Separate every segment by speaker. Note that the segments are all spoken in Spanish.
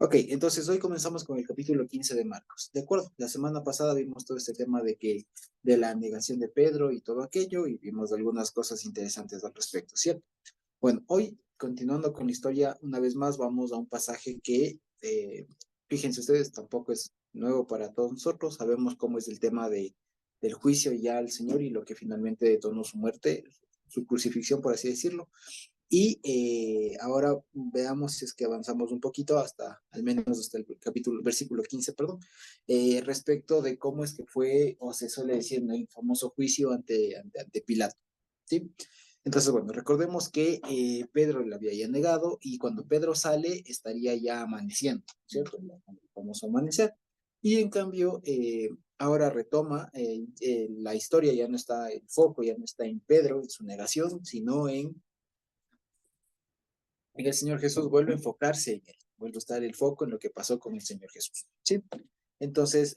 Speaker 1: Ok, entonces hoy comenzamos con el capítulo 15 de Marcos. De acuerdo, la semana pasada vimos todo este tema de la negación de Pedro y todo aquello, y vimos algunas cosas interesantes al respecto, ¿cierto? Bueno, hoy, continuando con la historia, una vez más vamos a un pasaje que, fíjense ustedes, tampoco es nuevo para todos nosotros. Sabemos cómo es el tema del juicio ya al Señor y lo que finalmente detonó su muerte, su crucifixión, por así decirlo. Y ahora veamos si es que avanzamos un poquito hasta, al menos hasta el capítulo, versículo 15, perdón, respecto de cómo es que fue, o se suele decir, ¿no?, el famoso juicio ante Pilato, ¿sí? Entonces, bueno, recordemos que Pedro le había ya negado y cuando Pedro sale estaría ya amaneciendo, ¿cierto? El famoso amanecer. Y en cambio, ahora retoma la historia, ya no está, el foco ya no está en Pedro, en su negación, sino en el Señor Jesús. Vuelve a enfocarse en él, vuelve a estar el foco en lo que pasó con el Señor Jesús, ¿sí? Entonces,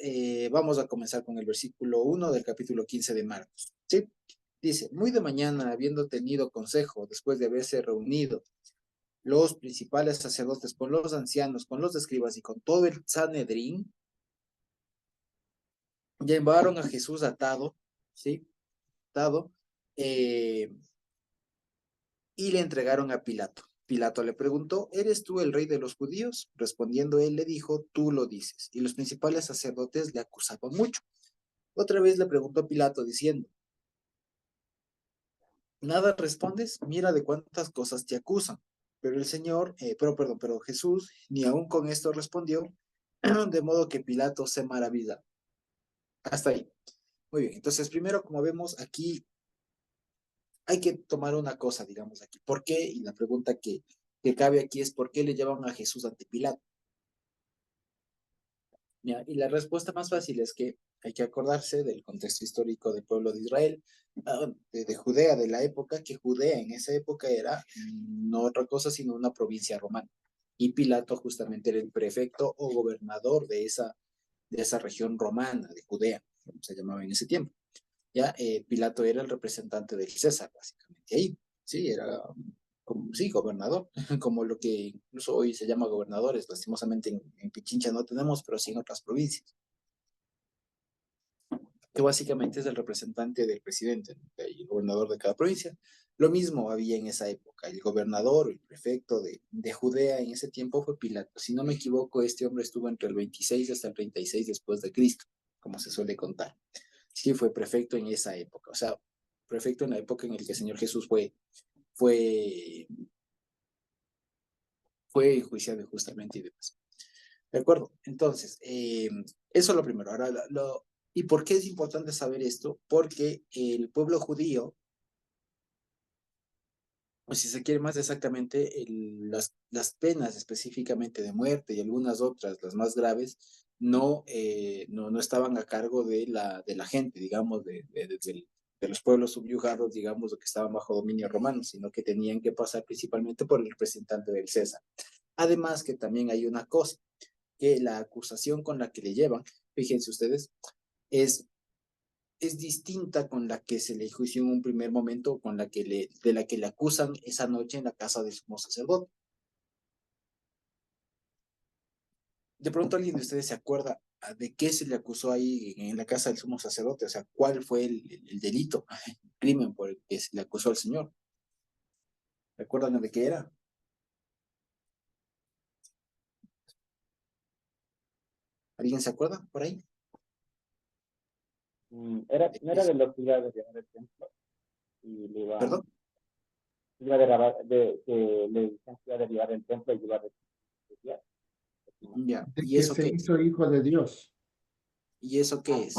Speaker 1: vamos a comenzar con el versículo 1 del capítulo 15 de Marcos, ¿sí? Dice, muy de mañana, habiendo tenido consejo, después de haberse reunido los principales sacerdotes con los ancianos, con los escribas y con todo el Sanedrín, llevaron a Jesús atado, ¿sí? Atado, eh, y le entregaron a Pilato. Pilato le preguntó, ¿eres tú el rey de los judíos? Respondiendo él le dijo, tú lo dices. Y los principales sacerdotes le acusaban mucho. Otra vez le preguntó Pilato diciendo, ¿nada respondes? Mira de cuántas cosas te acusan. Pero el Señor, pero Jesús ni aún con esto respondió, de modo que Pilato se maravilla. Hasta ahí. Muy bien, entonces primero, como vemos aquí, hay que tomar una cosa, digamos aquí. ¿Por qué? Y la pregunta que cabe aquí es, ¿por qué le llevan a Jesús ante Pilato? ¿Ya? Y la respuesta más fácil es que hay que acordarse del contexto histórico del pueblo de Israel, de Judea, de la época, que Judea en esa época era no otra cosa sino una provincia romana. Y Pilato justamente era el prefecto o gobernador de esa región romana, de Judea, como se llamaba en ese tiempo. Ya, Pilato era el representante del César, básicamente ahí, sí, era como, sí, gobernador, como lo que incluso hoy se llama gobernadores, lastimosamente en Pichincha no tenemos, pero sí en otras provincias, que básicamente es el representante del presidente, ¿no?, el gobernador de cada provincia. Lo mismo había en esa época, el gobernador, el prefecto de Judea en ese tiempo fue Pilato. Si no me equivoco, este hombre estuvo entre el 26 hasta el 36 después de Cristo, como se suele contar. Sí, fue prefecto en esa época, o sea, prefecto en la época en la que el Señor Jesús fue, fue enjuiciado justamente y demás. ¿De acuerdo? Entonces, eso es lo primero. Ahora, ¿y por qué es importante saber esto? Porque el pueblo judío, o si se quiere más exactamente, las penas específicamente de muerte y algunas otras, las más graves, no estaban a cargo de la gente, digamos, de los pueblos subyugados, digamos, o que estaban bajo dominio romano, sino que tenían que pasar principalmente por el representante del César. Además que también hay una cosa, que la acusación con la que le llevan, fíjense ustedes, es es distinta con la que se le enjuició en un primer momento, de la que le acusan esa noche en la casa del sumo sacerdote. De pronto alguien de ustedes se acuerda de qué se le acusó ahí en la casa del sumo sacerdote, o sea, cuál fue el delito, el crimen por el que se le acusó al Señor. ¿Recuerdan de qué era? ¿Alguien se acuerda por ahí?
Speaker 2: No era de los que iba a derribar el templo y
Speaker 1: ¿Perdón?
Speaker 2: iba a derribar, que le decían que iba a derribar el templo y iba a restituir.
Speaker 1: Ya.
Speaker 3: De
Speaker 1: ¿Y
Speaker 3: que
Speaker 1: eso
Speaker 3: se
Speaker 1: qué es?
Speaker 3: hizo hijo de Dios.
Speaker 1: ¿Y eso qué es?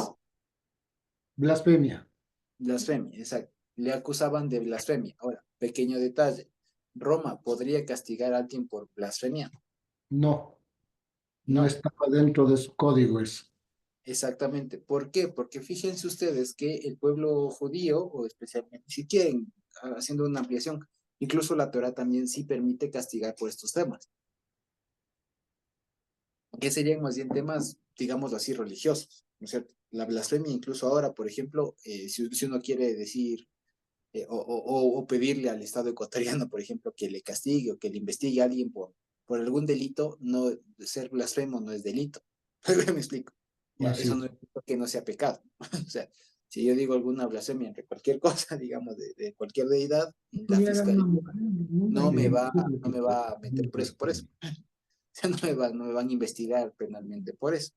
Speaker 3: Blasfemia.
Speaker 1: Blasfemia, exacto. Le acusaban de blasfemia. Ahora, pequeño detalle. Roma podría castigar a alguien por blasfemia.
Speaker 3: No, no
Speaker 1: No,
Speaker 3: estaba dentro de su código eso.
Speaker 1: exactamente. ¿Por qué? Porque fíjense ustedes que el pueblo judío, o especialmente, si quieren, haciendo una ampliación, incluso la Torah también sí permite castigar por estos temas, que serían más bien temas, digamos así, religiosos, ¿no es cierto? La blasfemia, incluso ahora, por ejemplo, si uno quiere decir o pedirle al Estado ecuatoriano, por ejemplo, que le castigue o que le investigue a alguien por algún delito, no, ser blasfemo no es delito. Me explico. Ya,
Speaker 3: Así
Speaker 1: eso
Speaker 3: es.
Speaker 1: no es que no sea pecado. O sea, si yo digo alguna blasfemia entre cualquier cosa, digamos, de cualquier deidad, la
Speaker 3: Y era una
Speaker 1: fiscalía
Speaker 3: mujer,
Speaker 1: no me
Speaker 3: y-
Speaker 1: va, no me va a meter preso por eso. O sea, no me van a investigar penalmente por eso.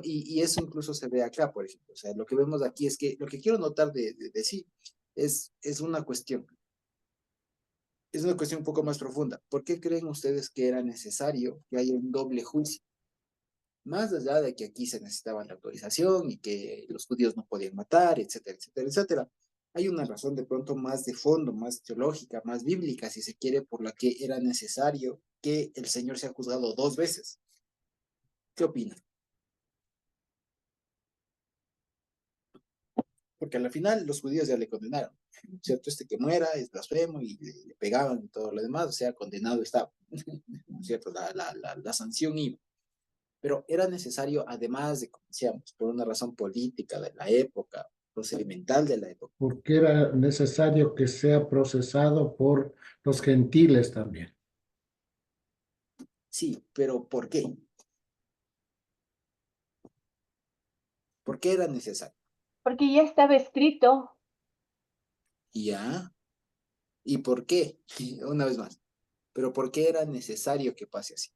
Speaker 1: Y eso incluso se ve acá, por ejemplo. O sea, lo que vemos aquí es que lo que quiero notar de sí es una cuestión. Es una cuestión un poco más profunda. ¿Por qué creen ustedes que era necesario que haya un doble juicio? Más allá de que aquí se necesitaba la autorización y que los judíos no podían matar, etcétera, etcétera, etcétera. Hay una razón de pronto más de fondo, más teológica, más bíblica, si se quiere, por la que era necesario que el Señor sea juzgado dos veces. ¿Qué opinan? Porque al final los judíos ya le condenaron, ¿cierto? Este que muera es blasfemo y le pegaban y todo lo demás, o sea, condenado estaba, ¿cierto? La sanción iba. Pero era necesario, además de, como decíamos, por una razón política de la época, procedimental de la época.
Speaker 3: porque era necesario que sea procesado por los gentiles también.
Speaker 1: Sí, pero ¿por qué? ¿Por qué era necesario?
Speaker 4: Porque ya estaba escrito
Speaker 1: Ya, ¿y por qué? Una vez más, pero ¿por qué era necesario que pase así?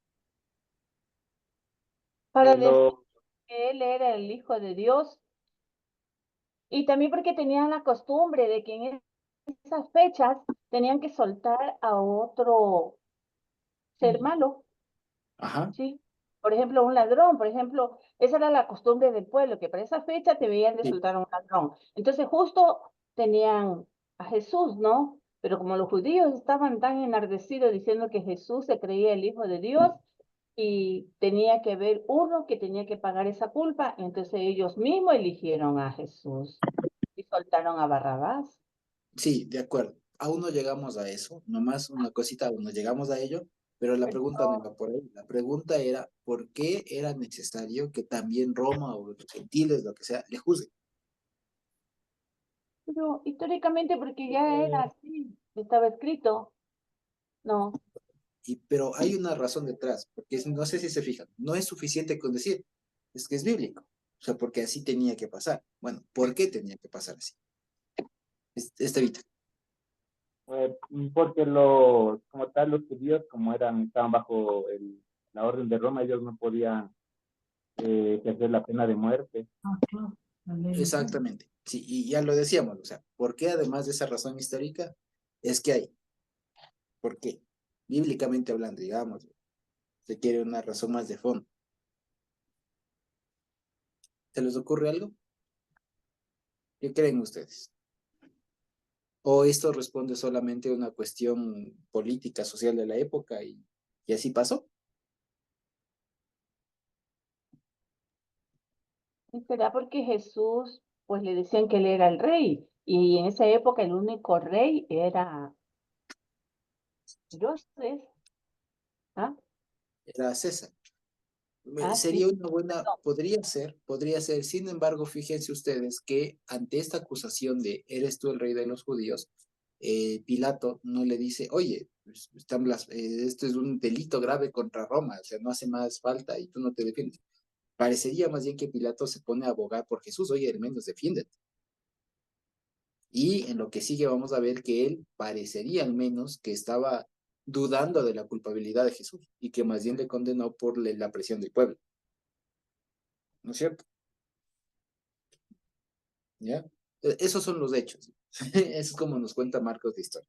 Speaker 4: para decir
Speaker 2: Lo,
Speaker 4: que él era el Hijo de Dios y también porque tenían la costumbre de que en esas fechas tenían que soltar a otro ser malo,
Speaker 1: Ajá,
Speaker 4: ¿sí? Por ejemplo, un ladrón, por ejemplo, esa era la costumbre del pueblo, que para esa fecha te veían de
Speaker 1: sí,
Speaker 4: soltar a un ladrón. Entonces justo tenían a Jesús, ¿no? Pero como los judíos estaban tan enardecidos diciendo que Jesús se creía el Hijo de Dios, y tenía que haber uno que tenía que pagar esa culpa, entonces ellos mismos eligieron a Jesús y soltaron a Barrabás.
Speaker 1: sí, de acuerdo. Aún no llegamos a eso, nomás una cosita, aún no llegamos a ello, pero la
Speaker 4: Pero,
Speaker 1: pregunta no iba por ahí. La pregunta era, ¿por qué era necesario que también Roma o los gentiles, lo que sea, le juzguen?
Speaker 4: pero históricamente, porque ya era así, estaba escrito, no.
Speaker 1: Pero hay una razón detrás, porque no sé si se fijan, no es suficiente con decir, es que es bíblico, o sea, porque así tenía que pasar. Bueno, ¿por qué tenía que pasar así? Evita.
Speaker 2: porque como tal, los judíos, como estaban bajo la orden de Roma, ellos no podían ejercer la pena de muerte.
Speaker 3: Ajá, la ley.
Speaker 1: Exactamente, sí, y ya lo decíamos, o sea, ¿por qué además de esa razón histórica? Es que hay, ¿por qué? Bíblicamente hablando, digamos, se quiere una razón más de fondo. ¿Se les ocurre algo? ¿Qué creen ustedes? ¿O esto responde solamente a una cuestión política, social de la época y así pasó?
Speaker 4: ¿Y será porque Jesús, pues le decían que él era el rey? Y en esa época el único rey era Dios, ¿ah?
Speaker 1: Era César.
Speaker 4: Ah, sí,
Speaker 1: Sería una buena,
Speaker 4: no.
Speaker 1: podría ser. Sin embargo, fíjense ustedes que ante esta acusación de ¿eres tú el rey de los judíos? Pilato no le dice, oye, pues, esto es un delito grave contra Roma, o sea, no hace más falta y tú no te defiendes. Parecería más bien que Pilato se pone a abogar por Jesús, oye, al menos defiéndete. Y en lo que sigue vamos a ver que él parecería al menos que estaba dudando de la culpabilidad de Jesús y que más bien le condenó por la presión del pueblo, ¿no es cierto? ¿Ya? Esos son los hechos. Eso es como nos cuenta Marcos de historia.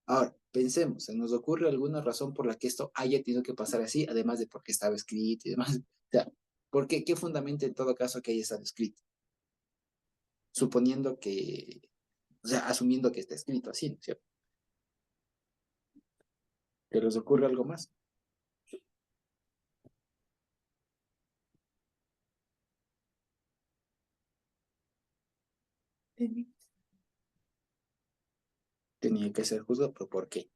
Speaker 1: Ahora, pensemos, ¿se nos ocurre alguna razón por la que esto haya tenido que pasar así, además de porque estaba escrito y demás? O sea, ¿por qué? ¿Qué fundamento en todo caso que haya estado escrito? Suponiendo que, o sea, asumiendo que está escrito así, ¿no es cierto? ¿Se les ocurre algo más? Tenía que ser juzgado, pero ¿por qué?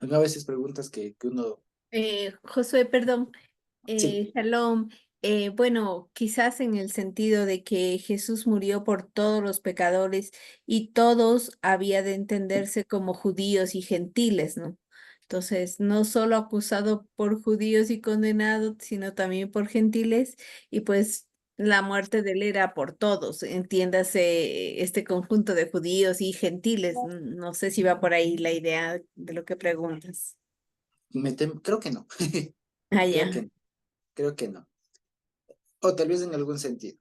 Speaker 1: Son a veces preguntas que uno,
Speaker 5: Josué, perdón,
Speaker 1: sí,
Speaker 5: Shalom. Bueno, quizás en el sentido de que Jesús murió por todos los pecadores y todos había de entenderse como judíos y gentiles, ¿no? Entonces, no solo acusado por judíos y condenado, sino también por gentiles, y pues la muerte de él era por todos, entiéndase este conjunto de judíos y gentiles. No sé si va por ahí la idea de lo que preguntas.
Speaker 1: Creo que no.
Speaker 5: Ah,
Speaker 1: Creo que
Speaker 5: ya.
Speaker 1: no. Creo que no. O tal vez en algún sentido.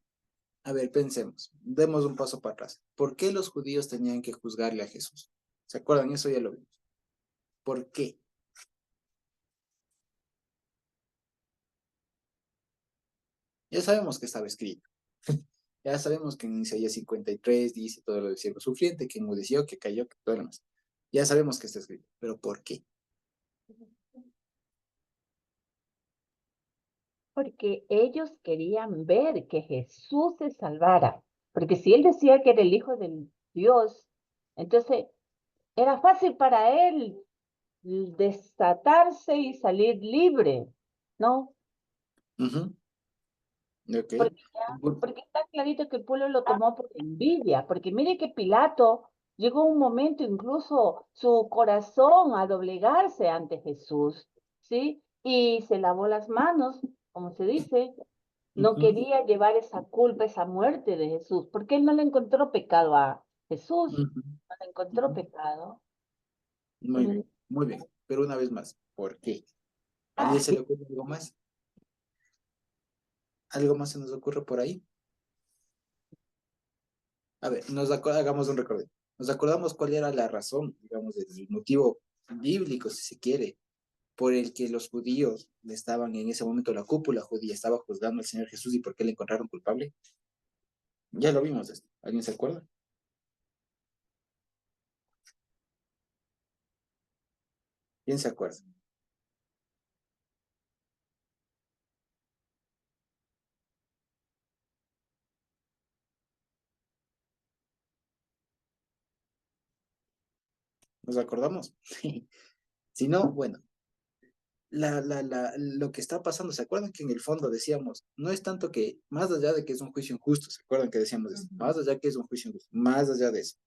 Speaker 1: A ver, pensemos. Demos un paso para atrás. ¿Por qué los judíos tenían que juzgarle a Jesús? ¿Se acuerdan? Eso ya lo vimos. ¿Por qué? Ya sabemos que estaba escrito. Ya sabemos que en Isaías 53 dice todo lo del siervo sufriente, que enmudeció, que cayó, que todo lo demás. Ya sabemos que está escrito. ¿Pero por qué?
Speaker 4: Porque ellos querían ver que Jesús se salvara. Porque si él decía que era el Hijo del Dios, entonces era fácil para él desatarse y salir libre, ¿no?
Speaker 1: Ujú. Ok.
Speaker 4: Porque, porque está clarito que el pueblo lo tomó por envidia, porque mire que Pilato llegó un momento incluso su corazón a doblegarse ante Jesús, ¿sí? Y se lavó las manos, como se dice, no
Speaker 1: Ujú,
Speaker 4: quería llevar esa culpa, esa muerte de Jesús, porque él no le encontró pecado a Jesús,
Speaker 1: ujú,
Speaker 4: no le encontró
Speaker 1: ujú.
Speaker 4: pecado.
Speaker 1: Muy bien, muy bien. Pero una vez más, ¿por qué? ¿A alguien se
Speaker 4: Así,
Speaker 1: le ocurre algo más? ¿Algo más se nos ocurre por ahí? A ver, hagamos un recorrido. Nos acordamos cuál era la razón, digamos, el motivo bíblico, si se quiere, por el que los judíos le estaban en ese momento, la cúpula judía estaba juzgando al Señor Jesús y por qué le encontraron culpable. Ya lo vimos esto. ¿Alguien se acuerda? ¿Quién se acuerda? ¿Nos acordamos? Si no, bueno, lo que está pasando, ¿se acuerdan que en el fondo decíamos, no es tanto que, más allá de que es un juicio injusto, ¿se acuerdan que decíamos esto? Más allá que es un juicio injusto, más allá de eso,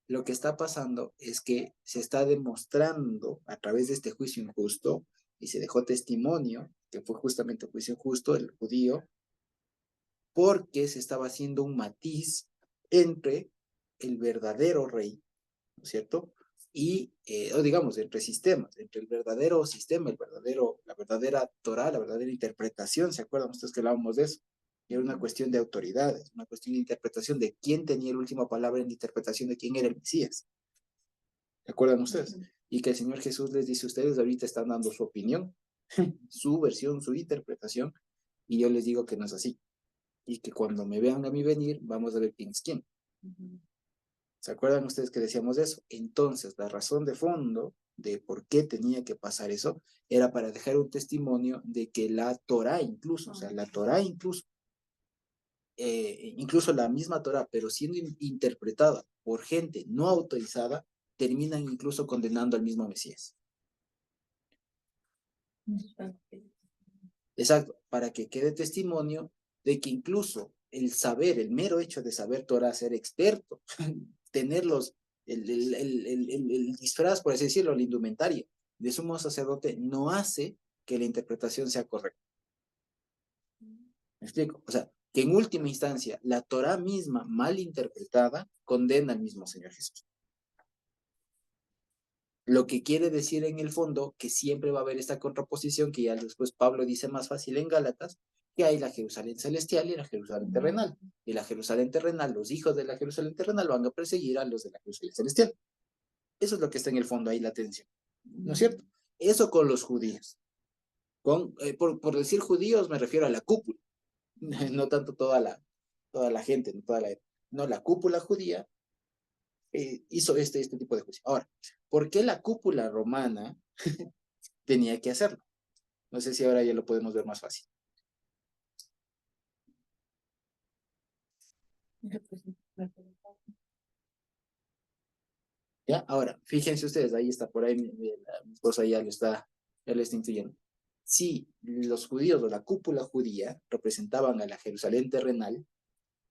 Speaker 1: lo que está pasando es que se está demostrando a través de este juicio injusto, y se dejó testimonio, que fue justamente un juicio injusto, el judío, porque se estaba haciendo un matiz entre el verdadero rey, ¿no es cierto? Y, o digamos, entre sistemas, entre el verdadero sistema, la verdadera Torah, la verdadera interpretación, ¿se acuerdan ustedes que hablábamos de eso? Era una cuestión de autoridades, una cuestión de interpretación de quién tenía la última palabra en la interpretación de quién era el Mesías. ¿Se acuerdan ustedes? Y que el Señor Jesús les dice, ustedes ahorita están dando su opinión, su versión, su interpretación, y yo les digo que no es así. Y que cuando me vean a mí venir, vamos a ver quién es quién. ¿Se acuerdan ustedes que decíamos eso? Entonces, la razón de fondo de por qué tenía que pasar eso era para dejar un testimonio de que la Torah incluso, o sea, la Torah incluso, incluso la misma Torah, pero siendo interpretada por gente no autorizada, terminan incluso condenando al mismo Mesías. Exacto, para que quede testimonio de que incluso el saber, el mero hecho de saber Torah, ser experto, tener el disfraz, por así decirlo, la indumentaria de sumo sacerdote, no hace que la interpretación sea correcta. ¿Me explico? O sea, que en última instancia la Torah misma, mal interpretada, condena al mismo Señor Jesús. Lo que quiere decir en el fondo que siempre va a haber esta contraposición que ya después Pablo dice más fácil en Gálatas, que hay la Jerusalén celestial y la Jerusalén terrenal. Y la Jerusalén terrenal, los hijos de la Jerusalén terrenal van a perseguir a los de la Jerusalén celestial. Eso es lo que está en el fondo ahí, la tensión. ¿No es cierto? Eso con los judíos. Por decir judíos me refiero a la cúpula, no tanto toda la gente, no, la cúpula judía hizo este tipo de juicio. Ahora, ¿por qué la cúpula romana tenía que hacerlo? No sé si ahora ya lo podemos ver más fácil. ¿Ya? Ahora, fíjense ustedes, ahí está, por ahí mi esposa ya lo está incluyendo. si los judíos o la cúpula judía representaban a la Jerusalén terrenal,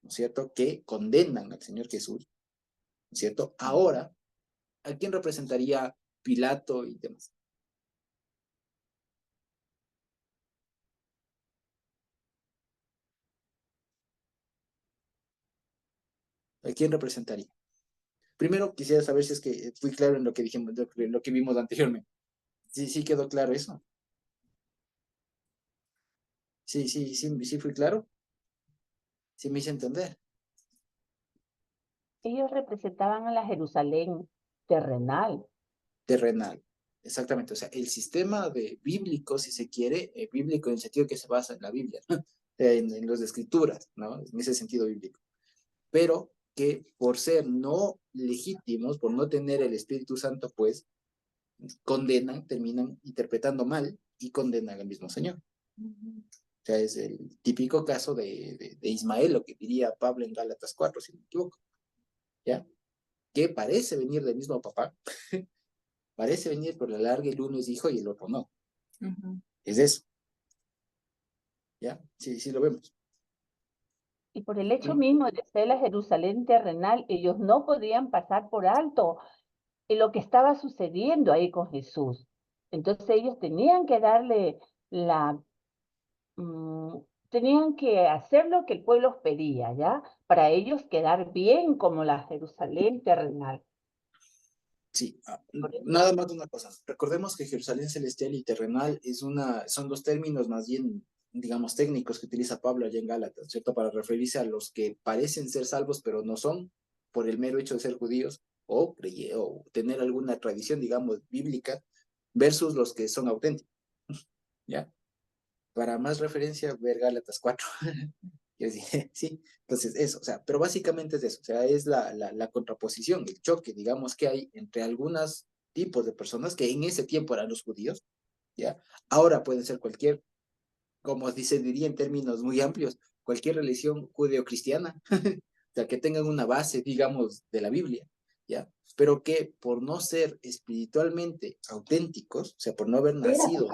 Speaker 1: ¿no es cierto?, que condenan al Señor Jesús, ¿no es cierto? Ahora, ¿a quién representaría Pilato y demás? ¿A quién representaría? Primero quisiera saber si es que fui claro en lo que dijimos, lo que vimos anteriormente. Sí quedó claro eso. Sí fui claro. Sí me hice entender.
Speaker 4: Ellos representaban a la Jerusalén terrenal.
Speaker 1: Terrenal. Exactamente. O sea, el sistema de bíblico, si se quiere, bíblico en el sentido que se basa en la Biblia, en las escrituras, ¿no? En ese sentido bíblico. Pero que por ser no legítimos, por no tener el Espíritu Santo, pues condenan, terminan interpretando mal y condenan al mismo Señor. O sea, es el típico caso de Ismael, lo que diría Pablo en Gálatas 4, si no me equivoco, ¿ya? Que parece venir del mismo papá, parece venir por la larga, el uno es hijo y el otro no. Es eso, ¿ya? Sí lo vemos.
Speaker 4: Y por el hecho mismo de ser la Jerusalén terrenal, ellos no podían pasar por alto lo que estaba sucediendo ahí con Jesús. Entonces ellos tenían que darle la, tenían que hacer lo que el pueblo pedía, ¿ya? Para ellos quedar bien como la Jerusalén terrenal.
Speaker 1: Sí,
Speaker 4: Por eso,
Speaker 1: nada más una cosa. Recordemos que Jerusalén celestial y terrenal son dos términos más bien, digamos, técnicos que utiliza Pablo allá en Gálatas, ¿cierto? Para referirse a los que parecen ser salvos, pero no son, por el mero hecho de ser judíos o tener alguna tradición, digamos, bíblica, versus los que son auténticos, ¿ya? Para más referencia, ver Gálatas 4. Yo dije, sí, entonces eso, o sea, pero básicamente es eso, o sea, es la contraposición, el choque, digamos, que hay entre algunos tipos de personas que en ese tiempo eran los judíos, ¿ya? Ahora pueden ser cualquier, como diría en términos muy amplios, cualquier religión judeo-cristiana, o sea, que tengan una base, digamos, de la Biblia, ¿ya? Pero que por no ser espiritualmente auténticos, o sea, por no haber nacido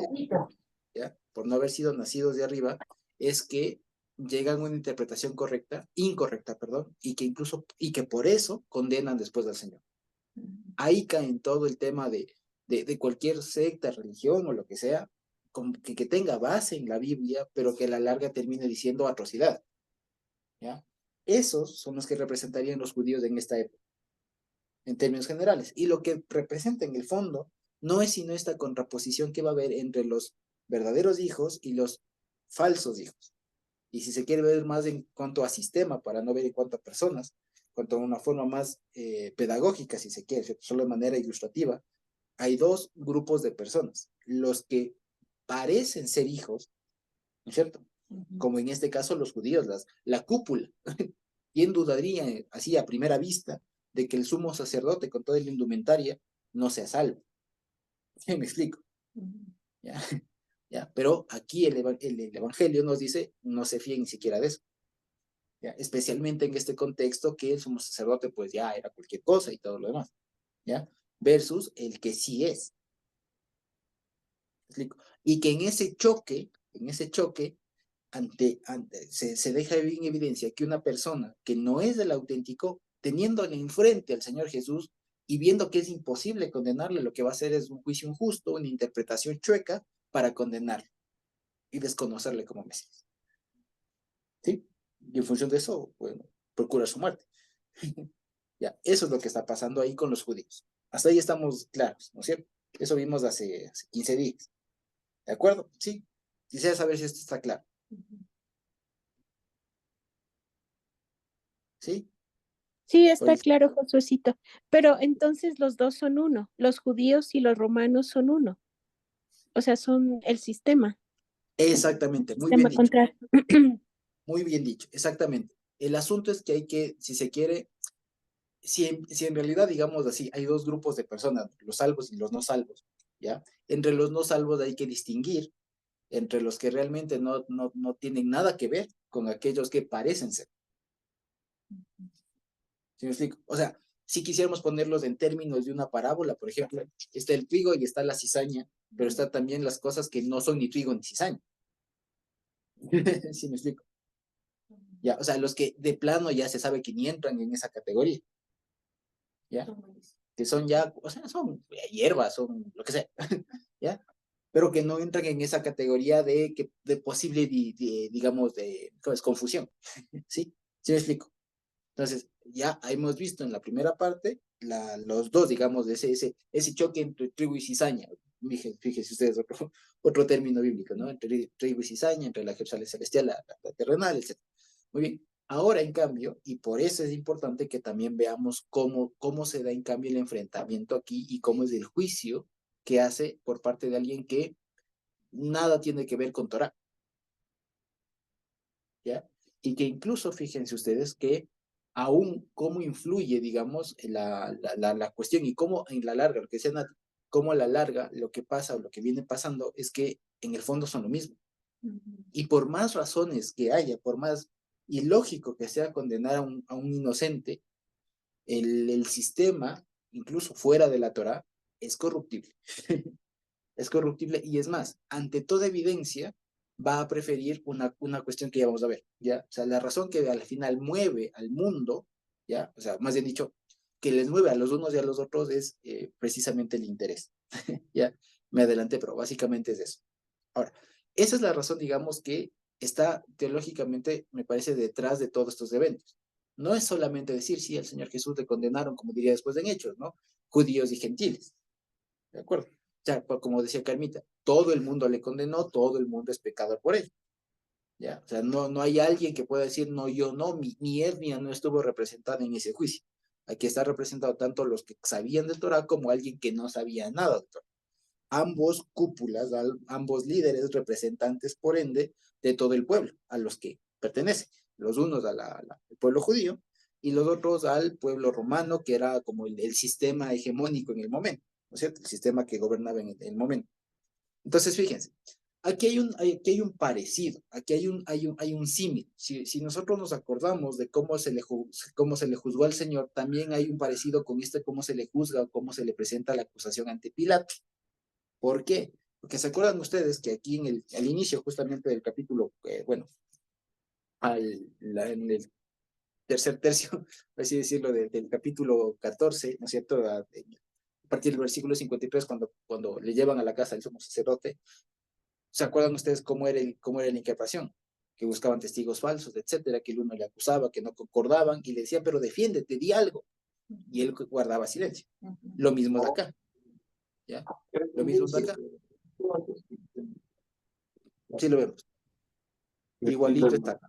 Speaker 1: ¿ya? Por no haber sido nacidos de arriba, es que llegan a una interpretación incorrecta, perdón, y que por eso condenan después al Señor. Ahí cae en todo el tema de cualquier secta, religión o lo que sea, que tenga base en la Biblia, pero que a la larga termine diciendo atrocidad, ¿ya? Esos son los que representarían los judíos en esta época, en términos generales. Y lo que representa en el fondo no es sino esta contraposición que va a haber entre los verdaderos hijos y los falsos hijos. Y si se quiere ver más en cuanto a sistema, para no ver en cuanto a personas, en cuanto a una forma más pedagógica, si se quiere, solo de manera ilustrativa, hay dos grupos de personas. Los que parecen ser hijos, ¿no es cierto? Como en este caso los judíos, la cúpula. ¿Quién dudaría así a primera vista de que el sumo sacerdote con toda la indumentaria no sea salvo? ¿Sí me explico? ¿Ya? ¿Ya? Pero aquí el Evangelio nos dice, no se fíen ni siquiera de eso. ¿Ya? Especialmente en este contexto que el sumo sacerdote pues ya era cualquier cosa y todo lo demás. ¿Ya? Versus el que sí es. ¿Me explico? Y que en ese choque, se deja en evidencia que una persona que no es del auténtico, teniéndole enfrente al Señor Jesús y viendo que es imposible condenarle, lo que va a hacer es un juicio injusto, una interpretación chueca para condenarlo y desconocerle como Mesías. ¿Sí? Y en función de eso, bueno, procura su muerte. Ya, eso es lo que está pasando ahí con los judíos. Hasta ahí estamos claros, ¿no es cierto? Eso vimos hace 15 días. ¿De acuerdo? Sí. Quisiera saber si esto está claro. ¿Sí?
Speaker 6: Sí, está
Speaker 1: Pues,
Speaker 6: claro, Josuecito. Pero entonces los dos son uno, los judíos y los romanos son uno. O sea, son el
Speaker 1: exactamente, muy bien
Speaker 6: sistema
Speaker 1: dicho.
Speaker 6: contrario.
Speaker 1: Muy bien dicho, exactamente. El asunto es que hay que, si se quiere, si en realidad, digamos así, hay dos grupos de personas, los salvos y los no salvos, ¿ya? Entre los no salvos hay que distinguir entre los que realmente no tienen nada que ver con aquellos que parecen ser. ¿Sí me explico? O sea, si quisiéramos ponerlos en términos de una parábola, por ejemplo, está el trigo y está la cizaña, pero está también las cosas que no son ni trigo ni cizaña. ¿Sí me explico? Ya, o sea, los que de plano ya se sabe que ni entran en esa categoría, ¿ya? Que son ya, o sea, son hierbas, son lo que sea, ¿ya? Pero que no entran en esa categoría de posible, digamos, ¿cómo es? Confusión, ¿sí? ¿Sí me explico? Entonces, ya hemos visto en la primera parte los dos, digamos, de ese choque entre trigo y cizaña. Fíjense ustedes, otro término bíblico, ¿no? Entre trigo y cizaña, entre la Jerusalén celestial, la terrenal, etc. Muy bien. Ahora, en cambio, y por eso es importante que también veamos cómo se da en cambio el enfrentamiento aquí y cómo es el juicio que hace por parte de alguien que nada tiene que ver con Torah, ¿ya? Y que incluso, fíjense ustedes, que aún cómo influye, digamos, la cuestión y cómo en la larga, lo que decía Nati, cómo a la larga lo que pasa o lo que viene pasando es que en el fondo son lo mismo. Y por más razones que haya, por más ilógico que sea condenar a un inocente, el sistema, incluso fuera de la Torah, es corruptible. Es corruptible y es más, ante toda evidencia, va a preferir una cuestión que ya vamos a ver, ¿ya? O sea, la razón que al final mueve al mundo, ¿ya? O sea, más bien dicho, que les mueve a los unos y a los otros es precisamente el interés, ¿ya? Me adelanté, pero básicamente es eso. Ahora, esa es la razón, digamos, que está teológicamente, me parece, detrás de todos estos eventos. No es solamente decir, sí, al Señor Jesús le condenaron, como diría después en Hechos, ¿no? Judíos y gentiles, ¿de acuerdo? O sea, como decía Carmita, todo el mundo le condenó, todo el mundo es pecador por él. ¿Ya? O sea, no hay alguien que pueda decir, no, yo no, mi etnia no estuvo representada en ese juicio. Aquí está representado tanto los que sabían de Torah como alguien que no sabía nada de Torah. Ambos cúpulas, ambos líderes representantes, por ende, de todo el pueblo, a los que pertenecen. Los unos al pueblo judío y los otros al pueblo romano, que era como el sistema hegemónico en el momento, ¿no es cierto? El sistema que gobernaba en el momento. Entonces, fíjense, aquí hay un parecido, aquí hay un símil. Si nosotros nos acordamos de cómo se le juzgó al Señor, también hay un parecido con cómo se le juzga o cómo se le presenta la acusación ante Pilato. ¿Por qué? Porque se acuerdan ustedes que aquí al inicio justamente del capítulo, bueno, en el tercer tercio, por así decirlo, del capítulo 14, ¿no es cierto? A partir del versículo 53, cuando le llevan a la casa del sumo sacerdote, ¿se acuerdan ustedes cómo era la inquietación? Que buscaban testigos falsos, etcétera, que el uno le acusaba, que no concordaban, y le decían, pero defiéndete, di algo. Y él guardaba silencio. Lo mismo de acá, ¿ya? Lo mismo de acá. Sí lo vemos. Igualito está acá.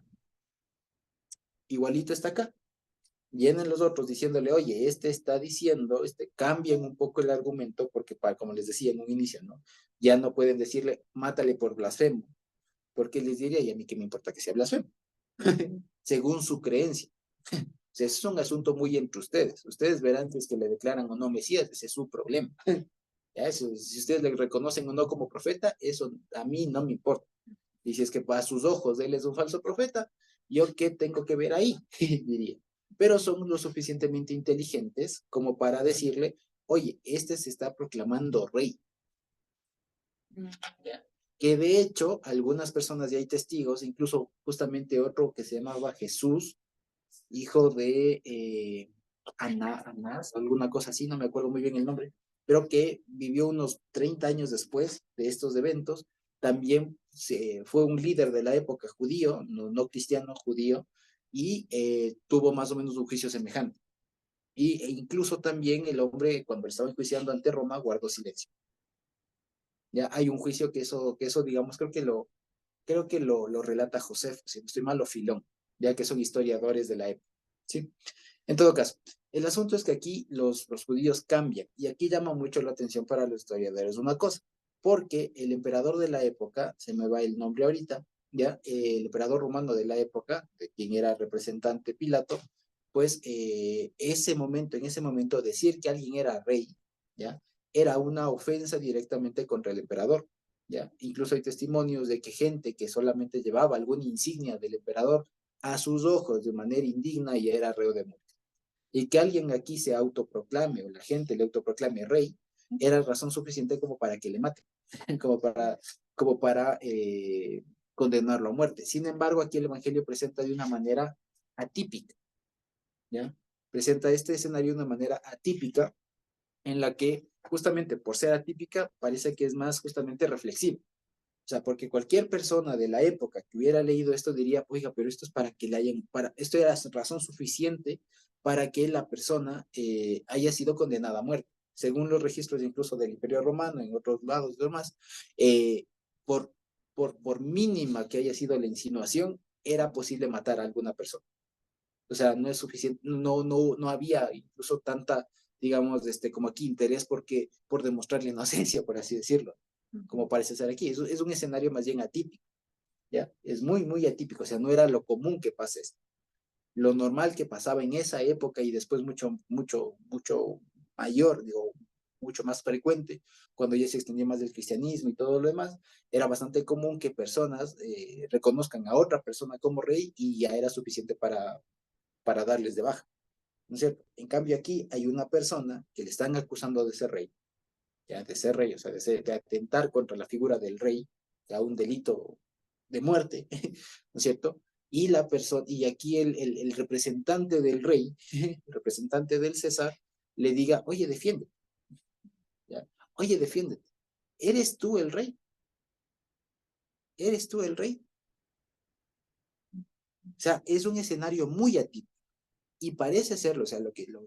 Speaker 1: Igualito está acá. Vienen los otros diciéndole, oye, está diciendo, cambian un poco el argumento, porque como les decía en un inicio, ¿no? Ya no pueden decirle, mátale por blasfemo, porque les diría, y a mí qué me importa que sea blasfemo, según su creencia. O sea, eso es un asunto muy entre ustedes. Ustedes verán si es que le declaran o no Mesías, ese es su problema. Ya, eso, si ustedes le reconocen o no como profeta, eso a mí no me importa. Y si es que para sus ojos él es un falso profeta, ¿yo qué tengo que ver ahí? Diría. Pero son lo suficientemente inteligentes como para decirle, oye, se está proclamando rey. ¿Ya? Que de hecho, algunas personas ya hay testigos, incluso justamente otro que se llamaba Jesús, hijo de Anás, alguna cosa así, no me acuerdo muy bien el nombre, pero que vivió unos 30 años después de estos eventos, también fue un líder de la época judío, no cristiano, judío, y tuvo más o menos un juicio semejante. E incluso también el hombre, cuando estaba enjuiciando ante Roma, guardó silencio. Ya hay un juicio que eso digamos, creo que lo relata José, si no estoy mal, o Filón, ya que son historiadores de la época, ¿sí? En todo caso, el asunto es que aquí los judíos cambian, y aquí llama mucho la atención para los historiadores una cosa, porque el emperador de la época, se me va el nombre ahorita, ya, el emperador romano de la época, de quien era representante Pilato, pues en ese momento decir que alguien era rey, ya, era una ofensa directamente contra el emperador. ¿Ya? Incluso hay testimonios de que gente que solamente llevaba alguna insignia del emperador a sus ojos de manera indigna y era reo de muerte. Y que alguien aquí se autoproclame, o la gente le autoproclame rey, era razón suficiente como para que le maten, como para condenarlo a muerte. Sin embargo, aquí el Evangelio presenta de una manera atípica, ¿ya? Presenta este escenario de una manera atípica, en la que justamente por ser atípica parece que es más justamente reflexiva. O sea, porque cualquier persona de la época que hubiera leído esto diría, oiga, pero esto es para que le hayan, esto era razón suficiente para que la persona haya sido condenada a muerte. Según los registros incluso del Imperio Romano, en otros lados y demás, eh, por, por mínima que haya sido la insinuación, era posible matar a alguna persona. O sea, no es suficiente, no había incluso tanta, digamos, como aquí, interés por demostrar la inocencia, por así decirlo, como parece ser aquí. Es un escenario más bien atípico, ¿ya? Es muy, muy atípico, o sea, no era lo común que pase esto. Lo normal que pasaba en esa época y después mucho mayor, digo, mucho más frecuente, cuando ya se extendió más del cristianismo y todo lo demás, era bastante común que personas reconozcan a otra persona como rey y ya era suficiente para darles de baja, ¿no es cierto? En cambio aquí hay una persona que le están acusando de ser rey, ya de ser rey, o sea, de atentar contra la figura del rey, ya un delito de muerte, ¿no es cierto? Y la persona, y aquí el representante del rey, el representante del César, le diga, oye, defiende, ¿ya? Oye, defiéndete, ¿eres tú el rey? ¿Eres tú el rey? O sea, es un escenario muy atípico. Y parece serlo, o sea,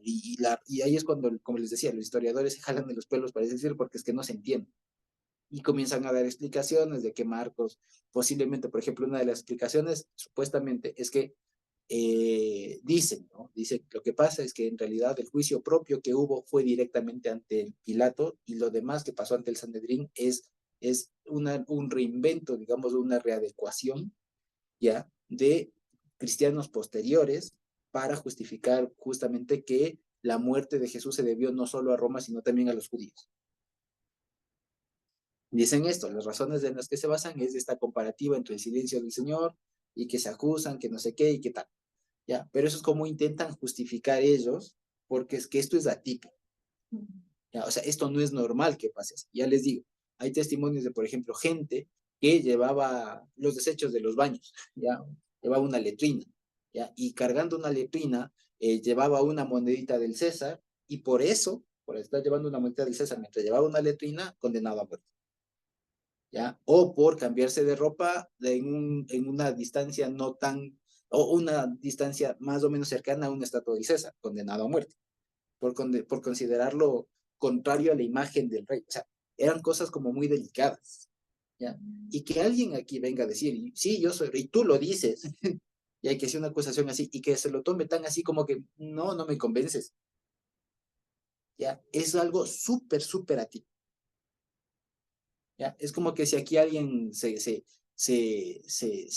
Speaker 1: y ahí es cuando, como les decía, los historiadores se jalan de los pelos, parece decir, porque es que no se entiende. Y comienzan a dar explicaciones de que Marcos, posiblemente, por ejemplo, una de las explicaciones, supuestamente, es que dicen, ¿no? Dice, lo que pasa es que en realidad el juicio propio que hubo fue directamente ante el Pilato y lo demás que pasó ante el Sanedrín es un reinvento, digamos, una readecuación, ¿ya? De cristianos posteriores para justificar justamente que la muerte de Jesús se debió no solo a Roma, sino también a los judíos. Dicen esto, las razones en las que se basan es esta comparativa entre el silencio del Señor y que se acusan, que no sé qué y qué tal. ¿Ya? Pero eso es como intentan justificar ellos, porque es que esto es atípico. ¿Ya? O sea, esto no es normal que pase así. Ya les digo, hay testimonios de, por ejemplo, gente que llevaba los desechos de los baños, ¿ya? Llevaba una letrina, ¿ya? Y cargando una letrina, llevaba una monedita del César, y por eso, por estar llevando una monedita del César mientras llevaba una letrina, condenado a muerte. ¿Ya? O por cambiarse de ropa en una distancia no tan, o una distancia más o menos cercana a una estatua del César, condenado a muerte, por considerarlo contrario a la imagen del rey. O sea, eran cosas como muy delicadas, ¿ya? Y que alguien aquí venga a decir, sí, yo soy rey, tú lo dices, y hay que hacer una acusación así, y que se lo tome tan así como que, no me convences, ¿ya? Es algo súper, súper atípico. ¿Ya? Es como que si aquí alguien se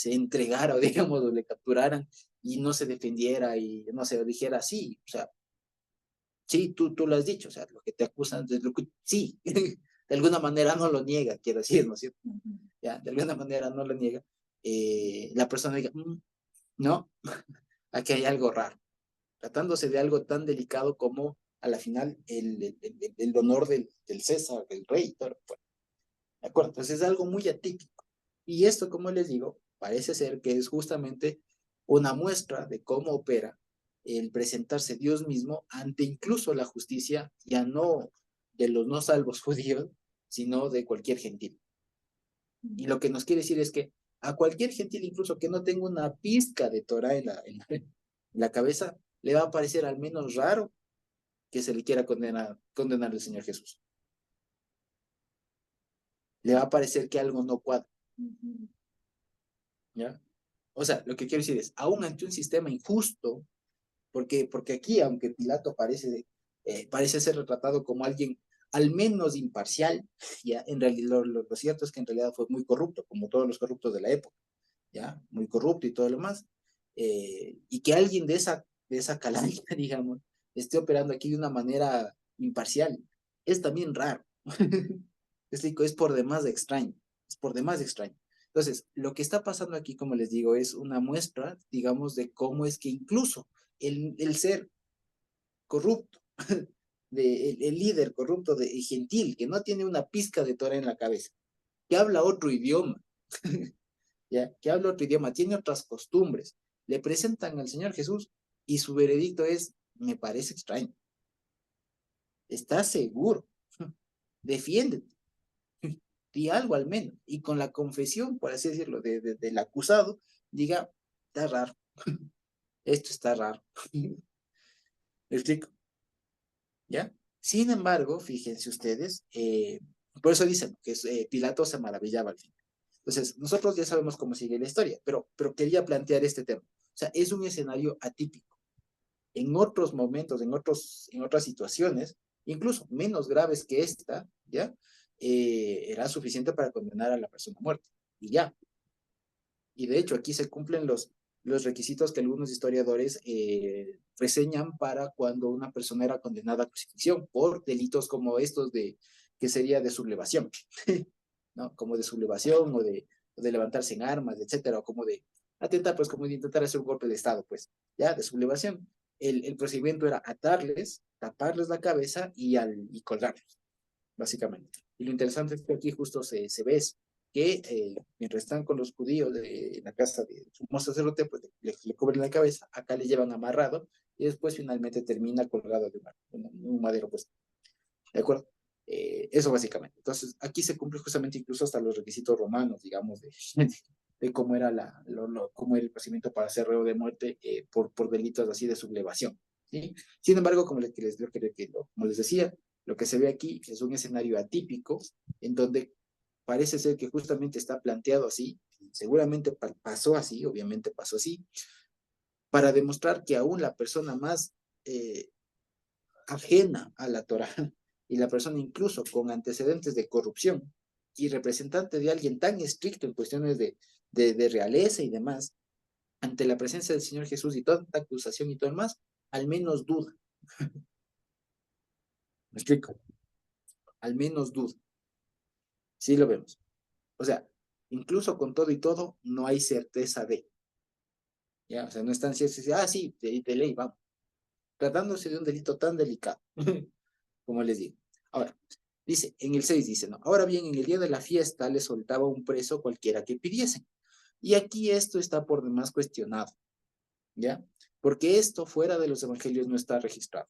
Speaker 1: entregara, o digamos, o le capturaran y no se defendiera y no se dijera, sí, o sea, sí, tú lo has dicho, o sea, lo que te acusan, sí, de alguna manera no lo niega, quiero decir, ¿no es cierto? ¿Ya? De alguna manera no lo niega. La persona diga, no, aquí hay algo raro, tratándose de algo tan delicado como a la final el honor del César, del rey, todo, ¿de acuerdo? Entonces es algo muy atípico. Y esto, como les digo, parece ser que es justamente una muestra de cómo opera el presentarse Dios mismo ante incluso la justicia, ya no de los no salvos judíos, sino de cualquier gentil. Y lo que nos quiere decir es que a cualquier gentil, incluso que no tenga una pizca de Torah en la cabeza, le va a parecer al menos raro que se le quiera condenar al Señor Jesús. Le va a parecer que algo no cuadra. ¿Ya? O sea, lo que quiero decir es, aún ante un sistema injusto, porque aquí, aunque Pilato parece ser retratado como alguien al menos imparcial, ya, en realidad lo cierto es que en realidad fue muy corrupto, como todos los corruptos de la época, ya, muy corrupto y todo lo demás, y que alguien de esa calaña, digamos, esté operando aquí de una manera imparcial, es también raro. Es por demás de extraño, es por demás de extraño. Entonces, lo que está pasando aquí, como les digo, es una muestra, digamos, de cómo es que incluso el ser corrupto, el líder corrupto y gentil, que no tiene una pizca de Torah en la cabeza, que habla otro idioma, ¿ya? Que habla otro idioma, tiene otras costumbres, le presentan al Señor Jesús y su veredicto es, me parece extraño. ¿Estás seguro? Defiéndete. Di algo al menos. Y con la confesión, por así decirlo, del acusado, diga, está raro. Esto está raro. ¿Me explico? ¿Ya? Sin embargo, fíjense ustedes, por eso dicen que Pilato se maravillaba al fin. Entonces, nosotros ya sabemos cómo sigue la historia, pero quería plantear este tema. O sea, es un escenario atípico. En otros momentos, en otras situaciones, incluso menos graves que esta, ¿ya? Era suficiente para condenar a la persona a muerte. Y ya. Y de hecho, aquí se cumplen los requisitos que algunos historiadores reseñan para cuando una persona era condenada a crucifixión por delitos como estos que sería de sublevación, ¿no? Como de sublevación o de levantarse en armas, etcétera, o como de atentar, pues como de intentar hacer un golpe de Estado, pues, ya, de sublevación. El procedimiento era atarles, taparles la cabeza y colgarlos, básicamente. Y lo interesante es que aquí justo se ve eso, que mientras están con los judíos en la casa de sumo sacerdote, pues le cubren la cabeza, acá le llevan amarrado y después finalmente termina colgado de un madero, pues. ¿De acuerdo? Eso básicamente. Entonces, aquí se cumple justamente incluso hasta los requisitos romanos, digamos, de cómo era cómo era el procedimiento para ser reo de muerte por delitos así de sublevación, ¿sí? Sin embargo, como les decía, lo que se ve aquí es un escenario atípico en donde parece ser que justamente está planteado así, seguramente pasó así, obviamente pasó así, para demostrar que aún la persona más ajena a la Torah y la persona incluso con antecedentes de corrupción y representante de alguien tan estricto en cuestiones de realeza y demás, ante la presencia del Señor Jesús y toda esta acusación y todo el más, al menos duda. ¿Me explico? Al menos duda. Sí lo vemos. O sea, incluso con todo y todo, no hay certeza de. ¿Ya? O sea, no es tan cierto, sí, de ley, vamos. Tratándose de un delito tan delicado, como les digo. Ahora, dice, en el 6 dice, no, ahora bien, en el día de la fiesta le soltaba un preso cualquiera que pidiesen. Y aquí esto está por demás cuestionado, ¿ya? Porque esto fuera de los evangelios no está registrado,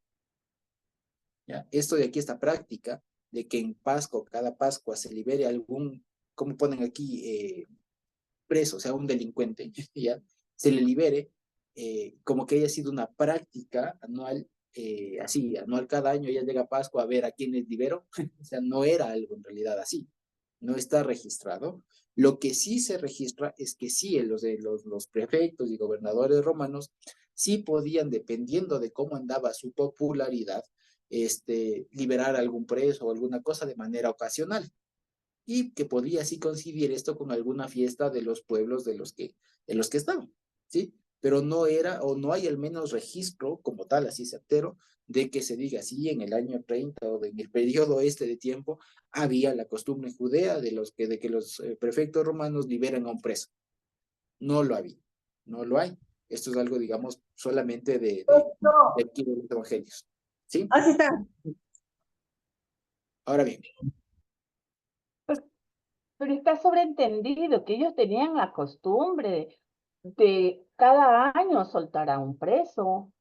Speaker 1: ¿ya? Esto de aquí, esta práctica de que en Pascua, cada Pascua se libere algún, como ponen aquí, preso, o sea, un delincuente, ¿ya? Se le libere, como que haya sido una práctica anual, así, anual cada año, ya llega Pascua a ver a quiénes libero, o sea, no era algo en realidad así, no está registrado. Lo que sí se registra es que sí, los prefectos y gobernadores romanos sí podían, dependiendo de cómo andaba su popularidad, liberar a algún preso o alguna cosa de manera ocasional, y que podría así coincidir esto con alguna fiesta de los pueblos de los que estaban, ¿sí? Pero no era, o no hay al menos registro como tal, así certero, de que se diga así en el año 30 o en el periodo de tiempo, había la costumbre judea de que los prefectos romanos liberan a un preso. No lo había, no lo hay. Esto es algo, digamos, solamente de aquí de los evangelios, ¿sí?
Speaker 7: Así está.
Speaker 1: Ahora bien,
Speaker 4: Pero está sobreentendido que ellos tenían la costumbre de cada año soltar a un preso.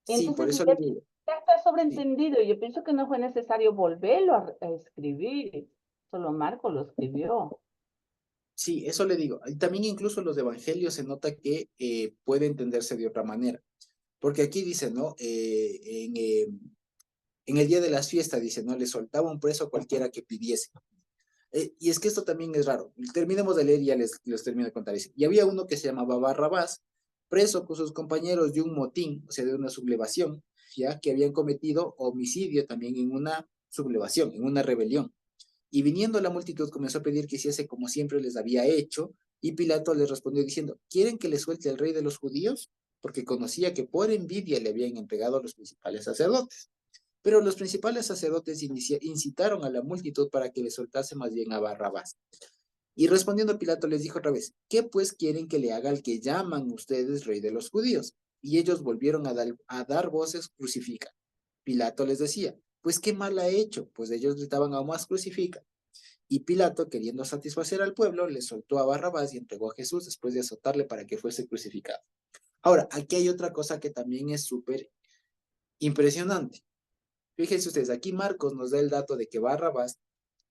Speaker 1: sí, por
Speaker 4: Entonces,
Speaker 1: eso les digo,
Speaker 4: ya está
Speaker 1: sí.
Speaker 4: sobreentendido. Yo pienso que no fue necesario volverlo a escribir. Solo Marco lo escribió.
Speaker 1: Sí, eso le digo. Y también incluso los evangelios se nota que puede entenderse de otra manera. Porque aquí dice, ¿no? En el día de las fiestas, dice, ¿no? Le soltaba un preso a cualquiera que pidiese. Y es que esto también es raro. Terminemos de leer y ya les termino de contar. Dice, y había uno que se llamaba Barrabás, preso con sus compañeros de un motín, o sea, de una sublevación, ya que habían cometido homicidio también en una sublevación, en una rebelión. Y viniendo la multitud comenzó a pedir que hiciese como siempre les había hecho, y Pilato les respondió diciendo, ¿quieren que le suelte al rey de los judíos? Porque conocía que por envidia le habían entregado a los principales sacerdotes. Pero los principales sacerdotes incitaron a la multitud para que le soltase más bien a Barrabás. Y respondiendo Pilato les dijo otra vez, ¿qué pues quieren que le haga al que llaman ustedes rey de los judíos? Y ellos volvieron a dar voces, crucifican. Pilato les decía, pues qué mal ha hecho, pues ellos gritaban aún más crucifica. Y Pilato, queriendo satisfacer al pueblo, le soltó a Barrabás y entregó a Jesús después de azotarle para que fuese crucificado. Ahora, aquí hay otra cosa que también es súper impresionante. Fíjense ustedes, aquí Marcos nos da el dato de que Barrabás,